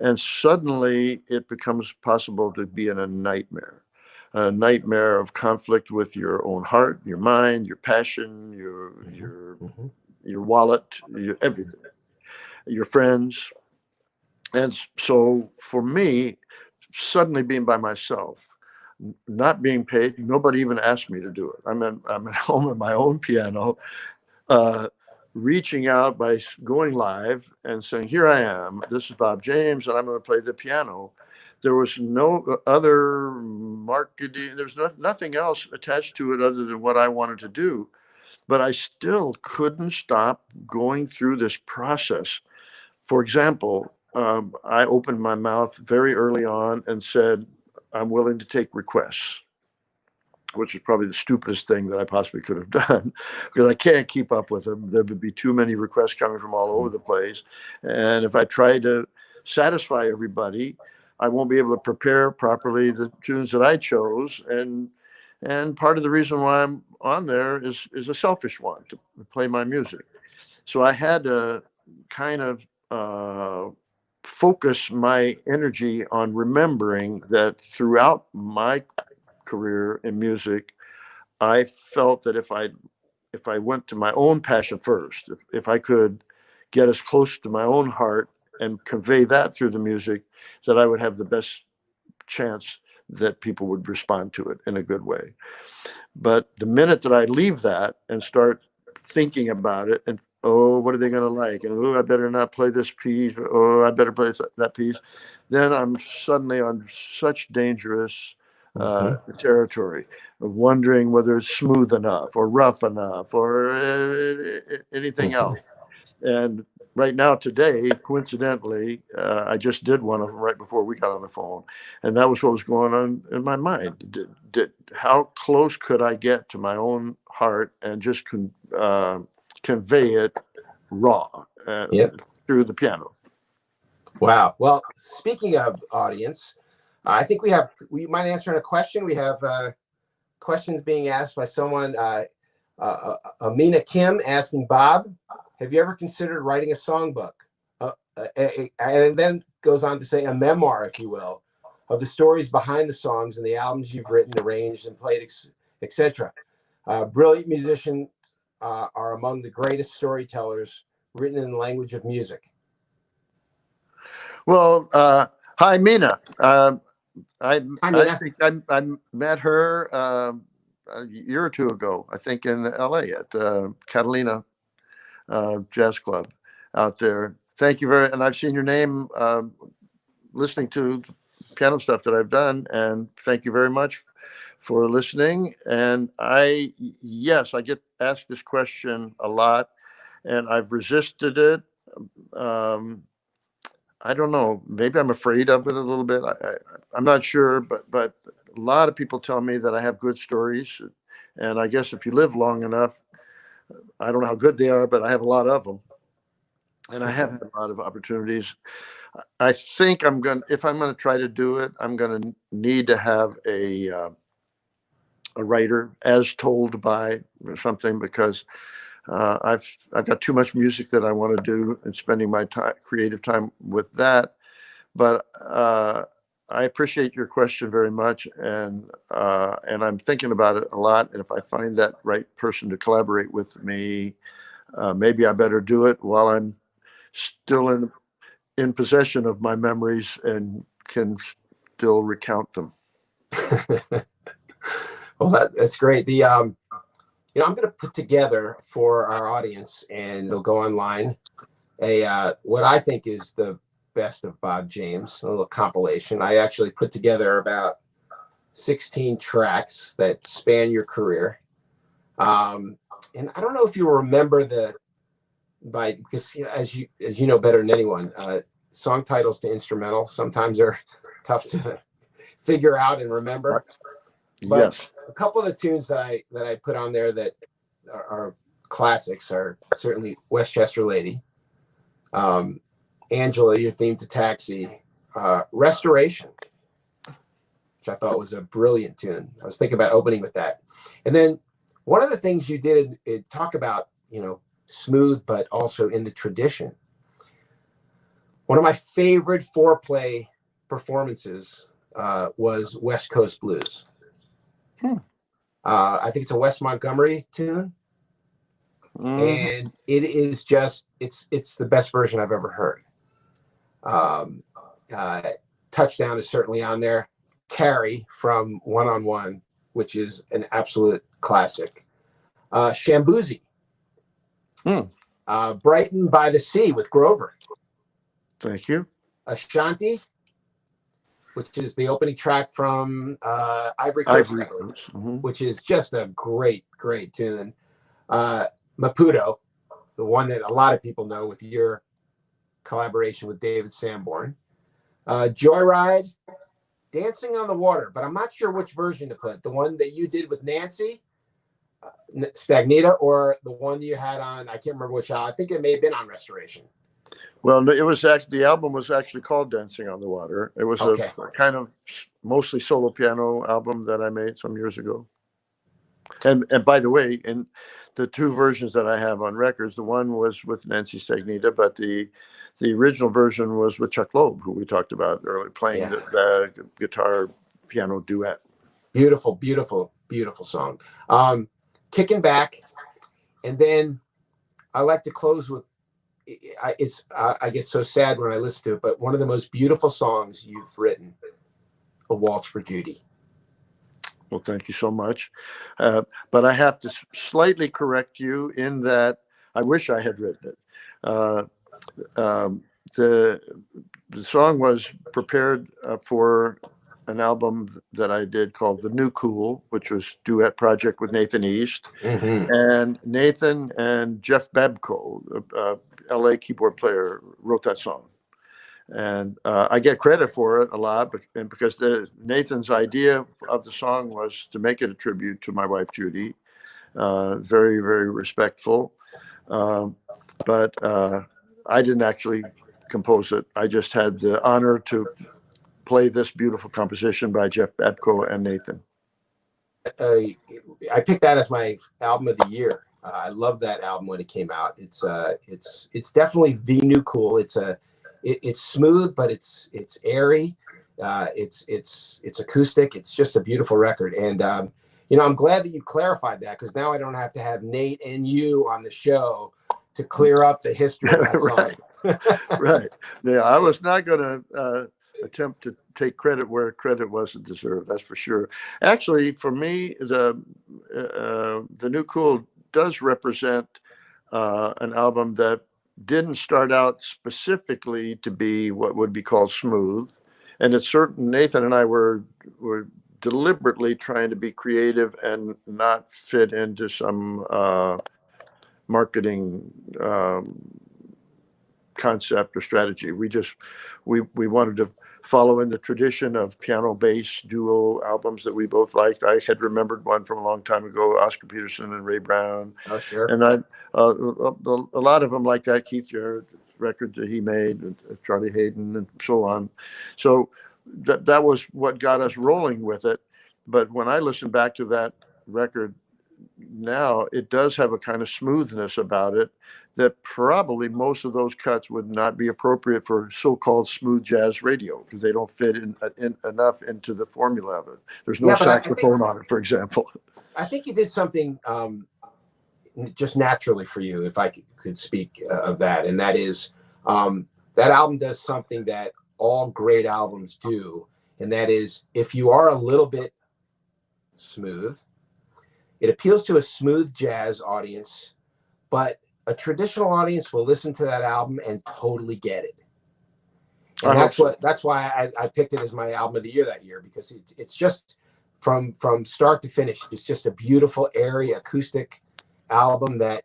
And suddenly it becomes possible to be in a nightmare of conflict with your own heart, your mind, your passion, your wallet, your everything, your friends. And so for me, suddenly being by myself, not being paid, nobody even asked me to do it. I'm at home at my own piano, reaching out by going live and saying, here I am, this is Bob James, and I'm going to play the piano. There was no other marketing, there's nothing else attached to it other than what I wanted to do. But I still couldn't stop going through this process. For example, I opened my mouth very early on and said, I'm willing to take requests, which is probably the stupidest thing that I possibly could have done, because I can't keep up with them. There would be too many requests coming from all over the place. And if I try to satisfy everybody, I won't be able to prepare properly the tunes that I chose. And part of the reason why I'm on there is a selfish one, to play my music. So I had to kind of focus my energy on remembering that throughout my career in music, I felt that if I went to my own passion first, if I could get as close to my own heart and convey that through the music, that I would have the best chance that people would respond to it in a good way. But the minute that I leave that and start thinking about it, and oh, what are they going to like? And oh, I better not play this piece. Oh, I better play that piece. Then I'm suddenly on such dangerous territory of wondering whether it's smooth enough or rough enough or anything else. And right now, today, coincidentally, I just did one of them right before we got on the phone, and that was what was going on in my mind. How close could I get to my own heart and just convey it raw through the piano? Wow. Well, speaking of audience, I think we might answer a question. We have questions being asked by someone, Amina Kim, asking Bob, have you ever considered writing a songbook? And then goes on to say a memoir, if you will, of the stories behind the songs and the albums you've written, arranged, and played, etc. Brilliant musicians are among the greatest storytellers written in the language of music. Well, hi, Mina. I think I met her a year or two ago, I think in LA at Catalina Jazz Club out there. Thank you and I've seen your name listening to piano stuff that I've done, and thank you very much for listening. And yes, I get asked this question a lot, and I've resisted it. I don't know. Maybe I'm afraid of it a little bit. I'm not sure, but a lot of people tell me that I have good stories, and I guess if you live long enough, I don't know how good they are, but I have a lot of them, and I have had a lot of opportunities. I think if I'm going to try to do it, I'm going to need to have a writer, as told by something, because I've got too much music that I want to do, and spending my creative time with that. But I appreciate your question very much, and I'm thinking about it a lot. And if I find that right person to collaborate with me, maybe I better do it while I'm still in possession of my memories and can still recount them. Well, that's great. I'm going to put together for our audience, and they'll go online, what I think is the best of Bob James, a little compilation. I actually put together about 16 tracks that span your career. And I don't know if you remember because as you know better than anyone, song titles to instrumental sometimes are tough to figure out and remember. But yes, a couple of the tunes that I put on there that are classics are certainly Westchester Lady, Angela, your theme to Taxi, Restoration, which I thought was a brilliant tune. I was thinking about opening with that. And then one of the things you did, talk about, smooth, but also in the tradition. One of my favorite FourPlay performances was West Coast Blues. I think it's a Wes Montgomery tune. And it is just, it's the best version I've ever heard. Touchdown is certainly on there. Carrie from One on One, which is an absolute classic. Shambuzi. Brighton by the Sea with Grover. Thank you. Ashanti, which is the opening track from Ivory Coast, which is just a great, great tune. Maputo, the one that a lot of people know with your collaboration with David Sanborn. Joyride, Dancing on the Water, but I'm not sure which version to put. The one that you did with Nancy Stagnita, or the one you had on, I can't remember which album. I think it may have been on Restoration. Well, it was actually, the album was actually called Dancing on the Water. It was a kind of mostly solo piano album that I made some years ago. And by the way, in the two versions that I have on records, the one was with Nancy Stagnita, but the original version was with Chuck Loeb, who we talked about earlier, playing the guitar piano duet. Beautiful, beautiful, beautiful song. Kicking Back, and then I like to close with, I get so sad when I listen to it, but one of the most beautiful songs you've written, A Waltz for Judy. Well, thank you so much. But I have to slightly correct you in that I wish I had written it. The song was prepared for an album that I did called The New Cool, which was duet project with Nathan East. And Nathan and Jeff Babco, LA keyboard player, wrote that song. And I get credit for it a lot, and because Nathan's idea of the song was to make it a tribute to my wife, Judy. Very, very respectful. But I didn't actually compose it. I just had the honor to play this beautiful composition by Jeff Babco and Nathan. I picked that as my album of the year. I love that album when it came out. It's definitely the new cool. It's smooth, but it's airy. It's acoustic. It's just a beautiful record. And I'm glad that you clarified that, because now I don't have to have Nate and you on the show to clear up the history of that song. Right. Yeah, I was not going to attempt to take credit where credit wasn't deserved. That's for sure. Actually, for me, the New Cool does represent an album that didn't start out specifically to be what would be called smooth. And it's certain Nathan and I were deliberately trying to be creative and not fit into some marketing concept or strategy. We wanted to follow in the tradition of piano bass duo albums that we both liked. I had remembered one from a long time ago, Oscar Peterson and Ray Brown. Oh, sure. And a lot of them like that, Keith Jarrett records that he made, and Charlie Hayden and so on. So that was what got us rolling with it. But when I listen back to that record now, it does have a kind of smoothness about it that probably most of those cuts would not be appropriate for so-called smooth jazz radio, because they don't fit in enough into the formula of it. There's no saxophone on it, for example. I think you did something just naturally for you, if I could speak of that, and that is that album does something that all great albums do, and that is, if you are a little bit smooth, it appeals to a smooth jazz audience, but a traditional audience will listen to that album and totally get it. And that's why I picked it as my album of the year that year, because it's just from start to finish, it's just a beautiful, airy, acoustic album that,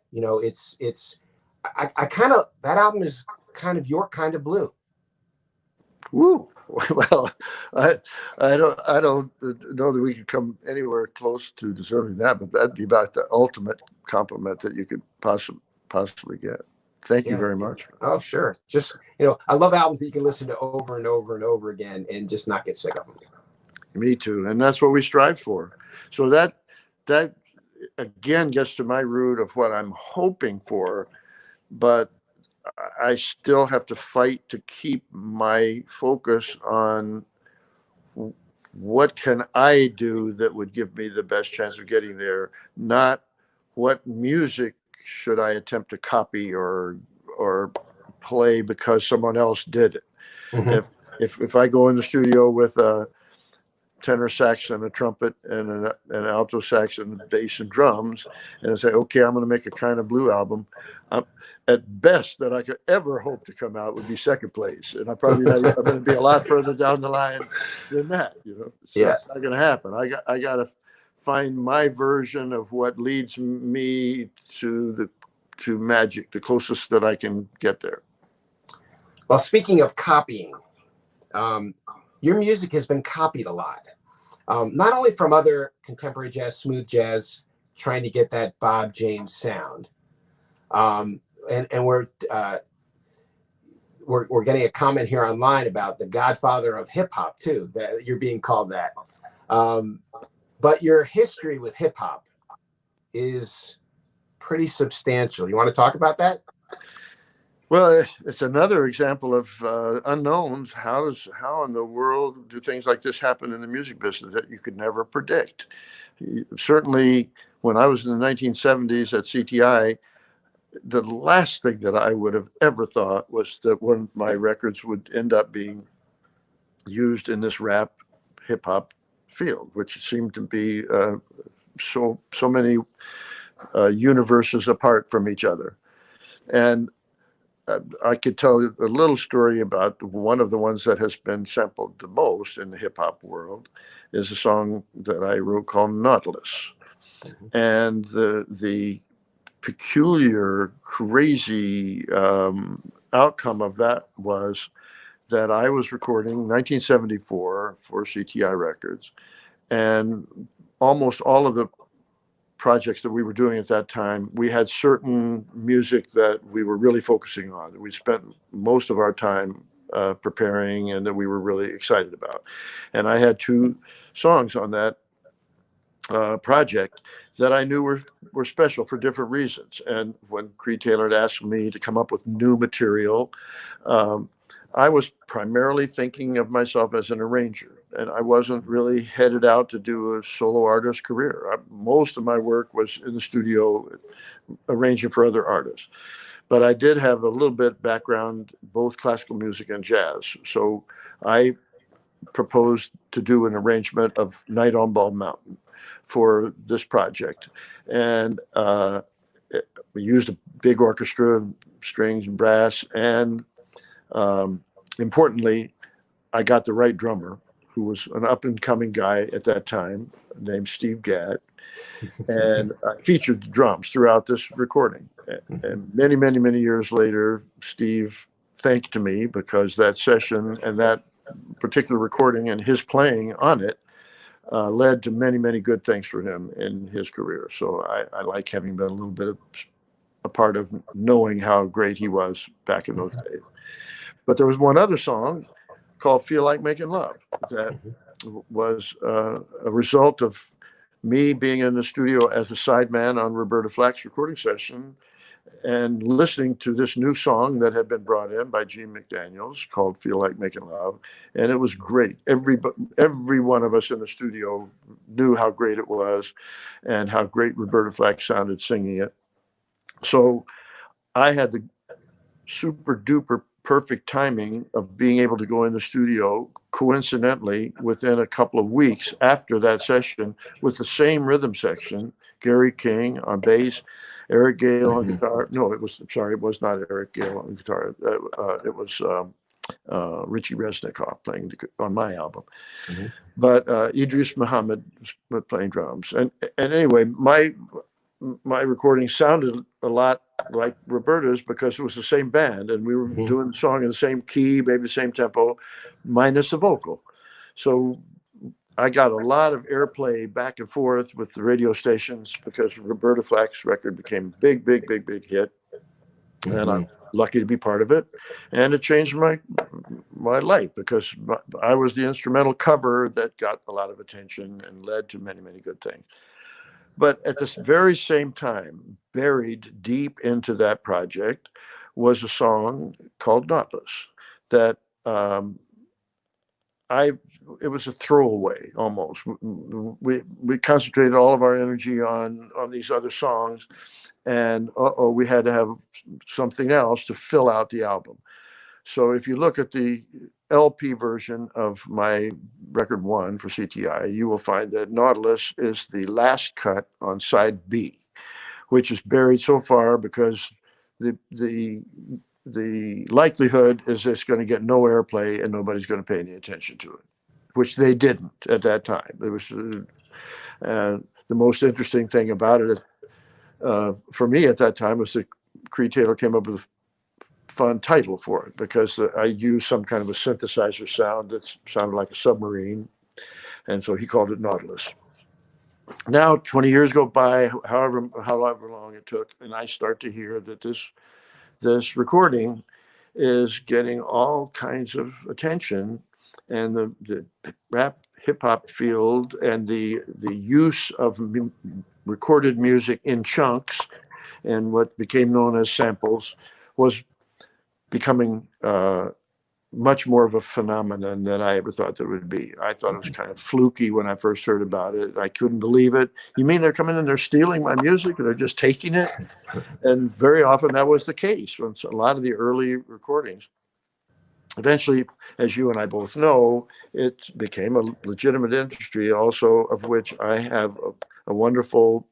I kind of, that album is kind of your kind of blue. Woo. Well, I don't know that we could come anywhere close to deserving that, but that'd be about the ultimate compliment that you could possibly get. Thank you very much. Oh, sure. Just, I love albums that you can listen to over and over and over again and just not get sick of them. Me too. And that's what we strive for. So that again gets to my root of what I'm hoping for, but I still have to fight to keep my focus on what can I do that would give me the best chance of getting there, not what music should I attempt to copy or play because someone else did it. Mhm. If I go in the studio with a tenor sax and a trumpet and an alto sax and bass and drums, and I say, okay, I'm going to make a kind of blue album. At best that I could ever hope to come out would be second place, and I'm going to be a lot further down the line than that. So Yeah. that's not going to happen. I got to find my version of what leads me to magic, the closest that I can get there. Well, speaking of copying, your music has been copied a lot, not only from other contemporary jazz, smooth jazz, trying to get that Bob James sound, and we're getting a comment here online about the godfather of hip hop too. That you're being called that, but your history with hip hop is pretty substantial. You want to talk about that? Well, it's another example of unknowns. How in the world do things like this happen in the music business that you could never predict? Certainly, when I was in the 1970s at CTI, the last thing that I would have ever thought was that one of my records would end up being used in this rap hip hop field, which seemed to be so many universes apart from each other. And I could tell a little story about one of the ones that has been sampled the most in the hip hop world is a song that I wrote called Nautilus. And the peculiar, crazy outcome of that was that I was recording 1974 for CTI Records, and almost all of the projects that we were doing at that time, we had certain music that we were really focusing on, that we spent most of our time preparing and that we were really excited about. And I had two songs on that project that I knew were special for different reasons. And when Creed Taylor had asked me to come up with new material, I was primarily thinking of myself as an arranger, and I wasn't really headed out to do a solo artist career. Most of my work was in the studio arranging for other artists. But I did have a little bit background, both classical music and jazz. So I proposed to do an arrangement of Night on Bald Mountain for this project. And we used a big orchestra, strings and brass, and importantly, I got the right drummer, who was an up-and-coming guy at that time named Steve Gadd, and I featured the drums throughout this recording. And many, many, many years later, Steve thanked me because that session and that particular recording and his playing on it led to many, many good things for him in his career. So I like having been a little bit of a part of knowing how great he was back in those days. But there was one other song called Feel Like Making Love that was a result of me being in the studio as a sideman on Roberta Flack's recording session and listening to this new song that had been brought in by Gene McDaniels called Feel Like Making Love. And it was great. Every one of us in the studio knew how great it was and how great Roberta Flack sounded singing it. So I had the super duper perfect timing of being able to go in the studio coincidentally within a couple of weeks after that session with the same rhythm section, Gary King on bass, Eric Gale on guitar. No, it was not Eric Gale on guitar. It was Richie Resnikoff playing on my album. But Idris Muhammad was playing drums. And anyway, my recording sounded a lot like Roberta's because it was the same band and we were doing the song in the same key, maybe the same tempo, minus the vocal. So I got a lot of airplay back and forth with the radio stations because Roberta Flack's record became a big hit. And lucky to be part of it, and it changed my life because I was the instrumental cover that got a lot of attention and led to many, many good things. But at this very same time, buried deep into that project was a song called Nautilus that I it was a throwaway almost. We concentrated all of our energy on these other songs, and we had to have something else to fill out the album. So if you look at the LP version of my record one for CTI, you will find that Nautilus is the last cut on side B, which is buried so far because the likelihood is it's going to get no airplay and nobody's going to pay any attention to it, which they didn't at that time. It was the most interesting thing about it for me at that time was that Creed Taylor came up with a fun title for it because I used some kind of a synthesizer sound that sounded like a submarine, and so he called it Nautilus. Now 20 years go by, however long it took, and I start to hear that this recording is getting all kinds of attention, and the rap hip hop field and the use of recorded music in chunks and what became known as samples was becoming much more of a phenomenon than I ever thought there would be. I thought it was kind of fluky when I first heard about it. I couldn't believe it. You mean they're coming and they're stealing my music, or they're just taking it? And very often that was the case when a lot of the early recordings. Eventually, as you and I both know, it became a legitimate industry, also of which I have a wonderful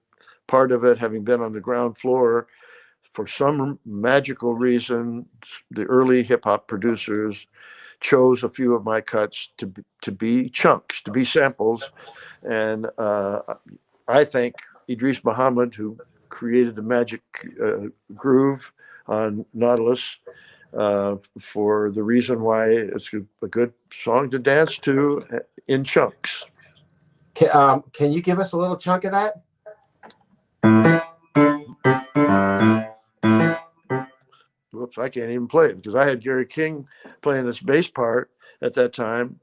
part of it, having been on the ground floor. For some magical reason, the early hip hop producers chose a few of my cuts to be chunks, to be samples. And I thank Idris Muhammad, who created the magic groove on Nautilus, for the reason why it's a good song to dance to in chunks. Can you give us a little chunk of that? Whoops, I can't even play it because I had Gary King playing this bass part at that time.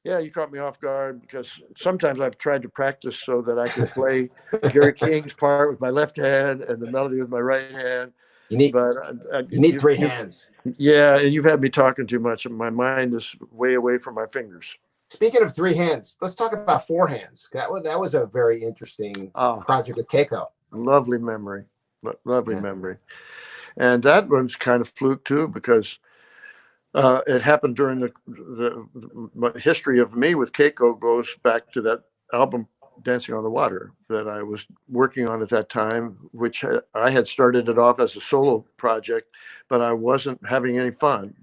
Yeah, you caught me off guard because sometimes I've tried to practice so that I could play Gary King's part with my left hand and the melody with my right hand. You need, but you need three hands. Yeah, and you've had me talking too much, and my mind is way away from my fingers. Speaking of three hands, let's talk about four hands. That was a very interesting project with Keiko. Lovely memory, lovely memory, and that one's kind of fluke too because it happened during the history of me with Keiko goes back to that album Dancing on the Water that I was working on at that time, which I had started it off as a solo project, but I wasn't having any fun.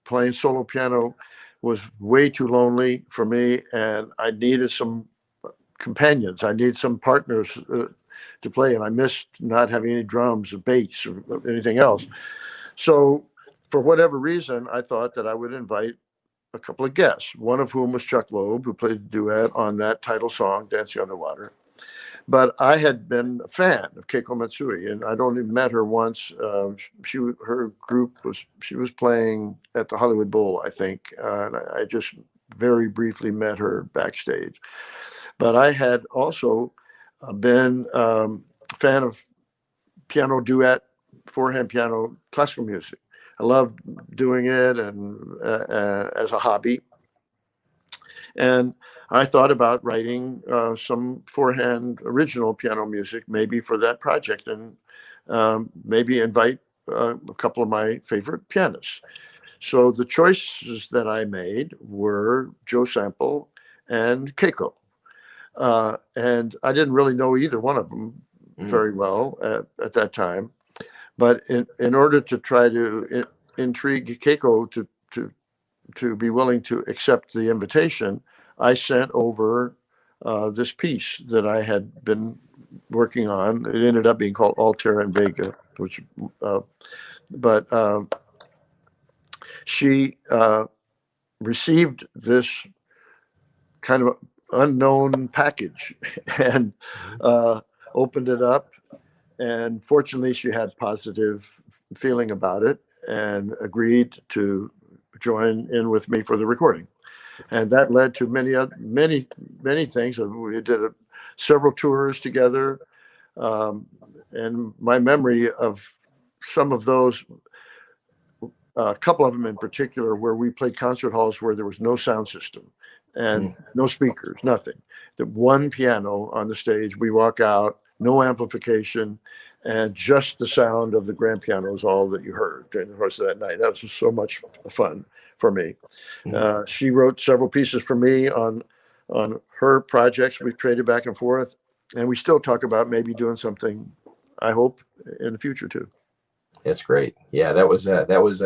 Playing solo piano was way too lonely for me, and I needed some companions. I needed some partners to play, and I missed not having any drums or bass or anything else. So for whatever reason, I thought that I would invite a couple of guests, one of whom was Chuck Loeb, who played the duet on that title song, Dancing on the Water. But I had been a fan of Keiko Matsui, and I'd only met her once. Her group she was playing at the Hollywood Bowl, I think, and I just very briefly met her backstage. But I had also been a fan of piano duet, four-hand piano, classical music. I loved doing it and as a hobby. And I thought about writing some four-hand original piano music, maybe for that project, and maybe invite a couple of my favorite pianists. So the choices that I made were Joe Sample and Keiko. And I didn't really know either one of them very well at that time. But in order to try to intrigue Keiko to be willing to accept the invitation, I sent over this piece that I had been working on. It ended up being called Altair and Vega, which, but she received this kind of unknown package and opened it up. And fortunately, she had positive feeling about it and agreed to join in with me for the recording. And that led to many things. We did several tours together. And my memory of some of those, a couple of them in particular, where we played concert halls where there was no sound system and no speakers, nothing. The one piano on the stage, we walk out, no amplification, and just the sound of the grand piano is all that you heard during the course of that night. That was just so much fun for me. She wrote several pieces for me on her projects. We've traded back and forth, and we still talk about maybe doing something, I hope, in the future too. That's great. Yeah, that was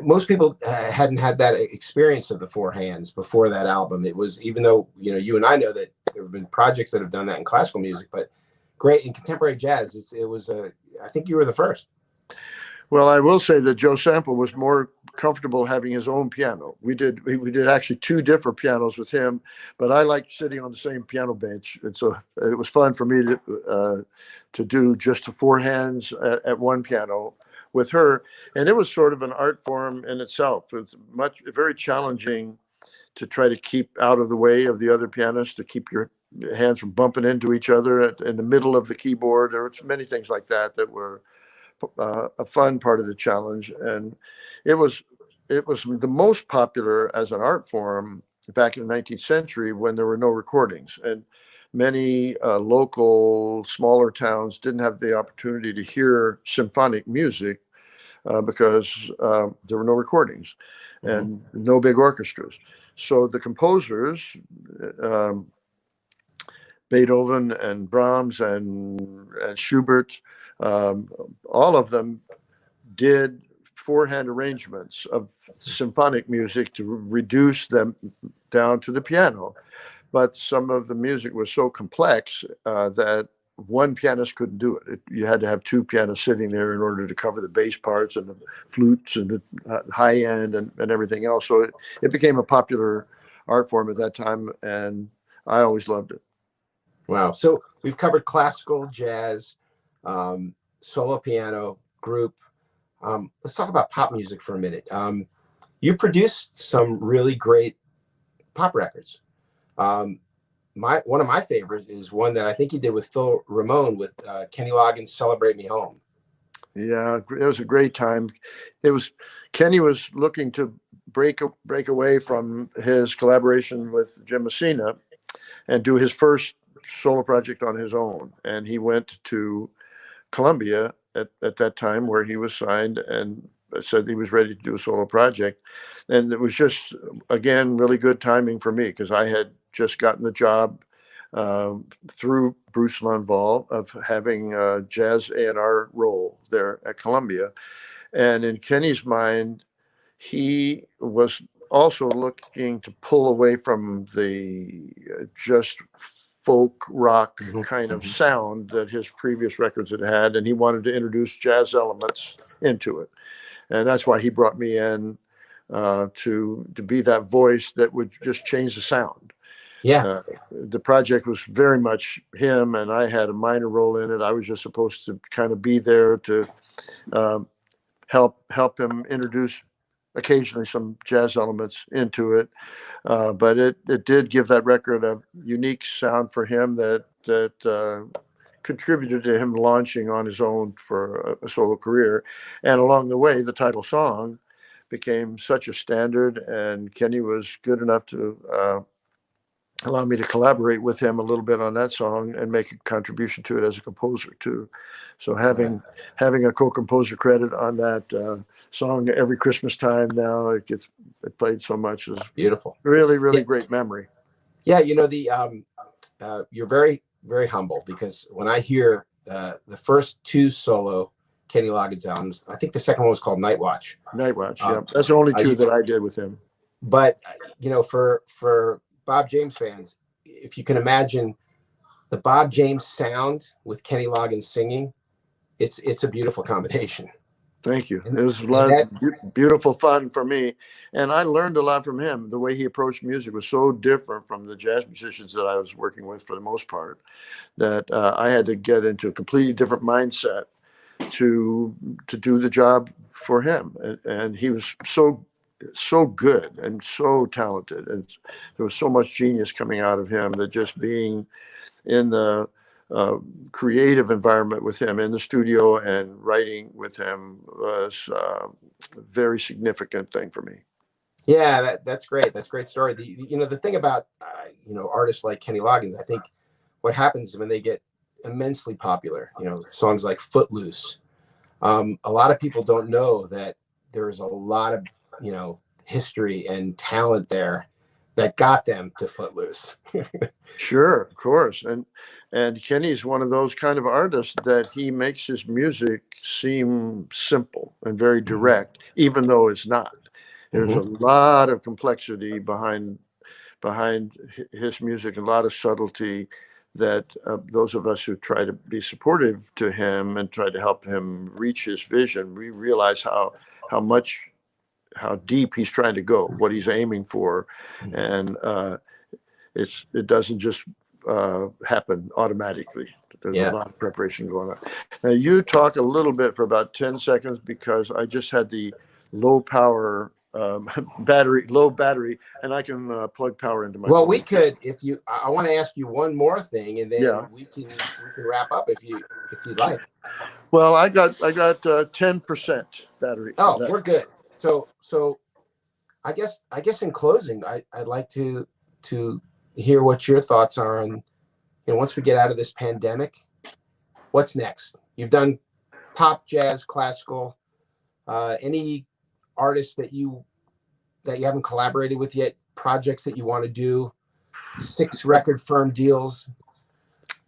most people hadn't had that experience of the Four Hands before that album. It was, even though, you know, you and I know that there have been projects that have done that in classical music, but great in contemporary jazz. It was I think you were the first. Well, I will say that Joe Sample was more comfortable having his own piano. We did actually two different pianos with him, but I liked sitting on the same piano bench, and so it was fun for me to do just the Four Hands at one piano with her. And it was sort of an art form in itself. It's very challenging to try to keep out of the way of the other pianists, to keep your hands from bumping into each other in the middle of the keyboard. There were many things like that were a fun part of the challenge. And it was the most popular as an art form back in the 19th century when there were no recordings. And many local smaller towns didn't have the opportunity to hear symphonic music because there were no recordings and no big orchestras. So the composers, Beethoven and Brahms and Schubert, all of them did four-hand arrangements of symphonic music to reduce them down to the piano. But some of the music was so complex that one pianist couldn't do it. You had to have two pianists sitting there in order to cover the bass parts and the flutes and the high end and everything else. So it became a popular art form at that time, and I always loved it. Wow. So we've covered classical, jazz, solo piano, group. Let's talk about pop music for a minute. You produced some really great pop records. One of my favorites is one that I think you did with Phil Ramone with Kenny Loggins' "Celebrate Me Home." Yeah, it was a great time. Kenny was looking to break away from his collaboration with Jim Messina and do his first solo project on his own. And he went to Columbia at that time where he was signed and said he was ready to do a solo project. And it was just, again, really good timing for me because I had just gotten the job through Bruce Lundvall of having a jazz A&R role there at Columbia. And in Kenny's mind, he was also looking to pull away from the just folk rock kind of sound that his previous records had, and he wanted to introduce jazz elements into it. And that's why he brought me in to be that voice that would just change the sound. Yeah. The project was very much him, and I had a minor role in it. I was just supposed to kind of be there to help him introduce occasionally some jazz elements into it. But it did give that record a unique sound for him that contributed to him launching on his own for a solo career. And along the way, the title song became such a standard, and Kenny was good enough to allow me to collaborate with him a little bit on that song and make a contribution to it as a composer too. So having a co-composer credit on that song every Christmas time now, it played so much. Is beautiful. Really great memory. Yeah, you know, you're very, very humble, because when I hear the first two solo Kenny Loggins albums, I think the second one was called Night Watch. Night Watch, yeah. That's the only two that I did with him. But, you know, for Bob James fans, if you can imagine the Bob James sound with Kenny Loggins singing, it's a beautiful combination. Thank you. It was a And lot that, of beautiful fun for me. And I learned a lot from him. The way he approached music was so different from the jazz musicians that I was working with for the most part, that I had to get into a completely different mindset to do the job for him. And he was so good and so talented. And there was so much genius coming out of him that just being in the creative environment with him in the studio and writing with him was a very significant thing for me. yeah, that's great. That's a great story. The thing about, artists like Kenny Loggins, I think what happens is when they get immensely popular, songs like Footloose, a lot of people don't know that there's a lot of, history and talent there that got them to Footloose. Sure, of course. And Kenny's one of those kind of artists that he makes his music seem simple and very direct, even though it's not. There's a Mhm. lot of complexity behind his music, a lot of subtlety that those of us who try to be supportive to him and try to help him reach his vision, we realize how deep he's trying to go, what he's aiming for, and it doesn't just happen automatically. There's a Yeah. lot of preparation going on. Now you talk a little bit for about 10 seconds because I just had the low power low battery, and I can plug power into my Well, we phone. could, if you, I want to ask you one more thing, and then Yeah. we can wrap up if you'd like. Well, I got 10% battery Oh, left. we're good. So I guess in closing, I'd like to hear what your thoughts are on, once we get out of this pandemic, what's next? You've done pop, jazz, classical. Any artists that you haven't collaborated with yet? Projects that you want to do? 6 record firm deals?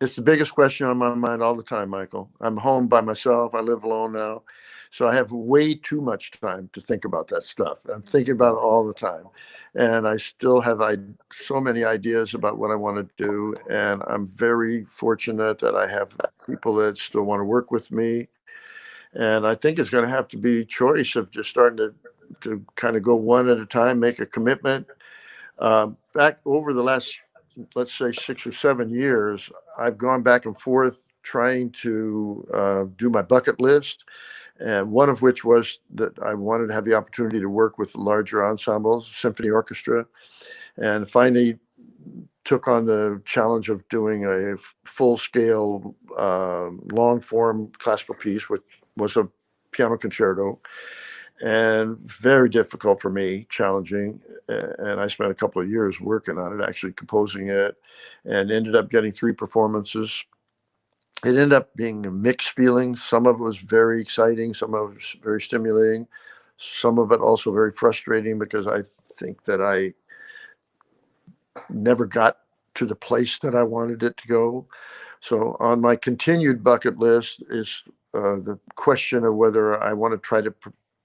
It's the biggest question on my mind all the time, Michael. I'm home by myself. I live alone now. So I have way too much time to think about that stuff. I'm thinking about it all the time. And I still have so many ideas about what I want to do. And I'm very fortunate that I have people that still want to work with me. And I think it's going to have to be choice of just starting to kind of go one at a time, make a commitment. Back over the last, let's say, 6 or 7 years, I've gone back and forth trying to do my bucket list, and one of which was that I wanted to have the opportunity to work with larger ensembles, symphony orchestra, and finally took on the challenge of doing a full-scale, long-form classical piece, which was a piano concerto, and very difficult for me, challenging. And I spent a couple of years working on it, actually composing it, and ended up getting 3 performances. It ended up being a mixed feeling. Some of it was very exciting, some of it was very stimulating, some of it also very frustrating because I think that I never got to the place that I wanted it to go. So on my continued bucket list is the question of whether I want to try to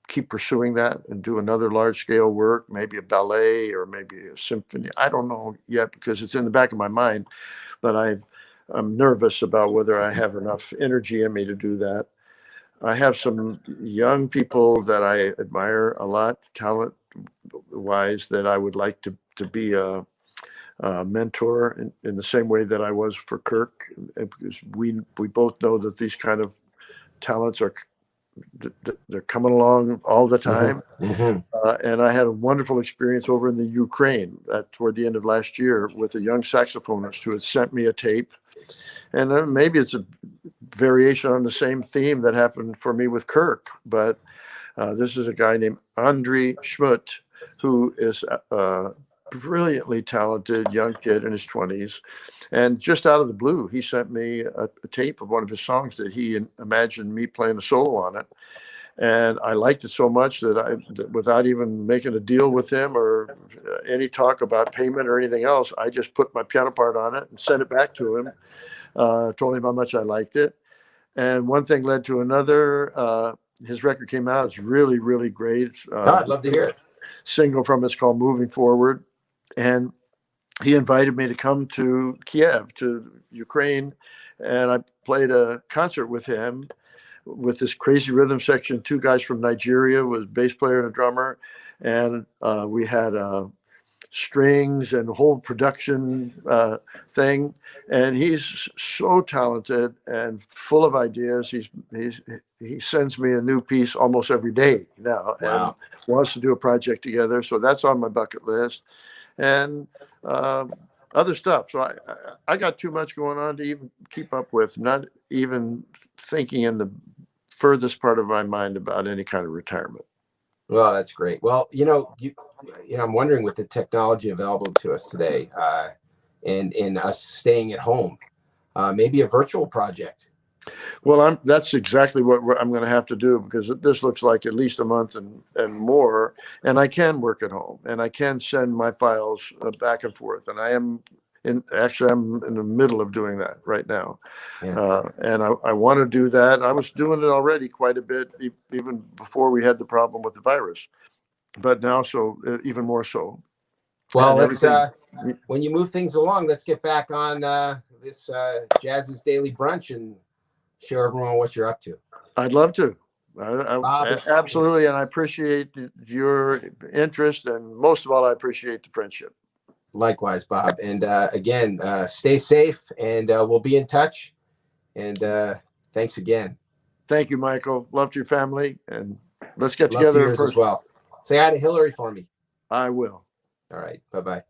keep pursuing that and do another large scale work, maybe a ballet or maybe a symphony. I don't know yet because it's in the back of my mind, but I'm nervous about whether I have enough energy in me to do that. I have some young people that I admire a lot, talent wise, that I would like to be a mentor in the same way that I was for Kirk, because we both know that these kind of talents are they're coming along all the time. Mm-hmm. And I had a wonderful experience over in the Ukraine toward the end of last year with a young saxophonist who had sent me a tape. And maybe it's a variation on the same theme that happened for me with Kirk, but this is a guy named Andriy Schmidt, who is brilliantly talented young kid in his 20s. And just out of the blue, he sent me a tape of one of his songs that he imagined me playing a solo on it. And I liked it so much that without even making a deal with him or any talk about payment or anything else, I just put my piano part on it and sent it back to him. Told him how much I liked it. And one thing led to another. His record came out. It's really, really great. I'd love to hear it. Single from it's called Moving Forward. And he invited me to come to Kiev, to Ukraine. And I played a concert with him with this crazy rhythm section. Two guys from Nigeria, was bass player and a drummer, and we had strings and whole production thing. And he's so talented and full of ideas. He sends me a new piece almost every day now, Wow. and wants to do a project together. So that's on my bucket list, and other stuff. So I got too much going on to even keep up with. Not even thinking in the furthest part of my mind about any kind of retirement. Well, that's great. Well, I'm wondering, with the technology available to us today, and in us staying at home, maybe a virtual project. Well, that's exactly what I'm going to have to do, because this looks like at least a month and more, and I can work at home and I can send my files back and forth. And I'm in the middle of doing that right now. Yeah. And I want to do that. I was doing it already quite a bit, even before we had the problem with the virus, but now even more so. Well, And let's everything. when you move things along, let's get back on this Jazz's Daily Brunch and show everyone what you're up to. I'd love to. Bob, Absolutely. And I appreciate your interest. And most of all, I appreciate the friendship. Likewise, Bob. And again, stay safe, and we'll be in touch. And thanks again. Thank you, Michael. Love to your family. And let's get Love to together in yours as person. well. Say hi to Hillary for me. I will. All right. Bye-bye.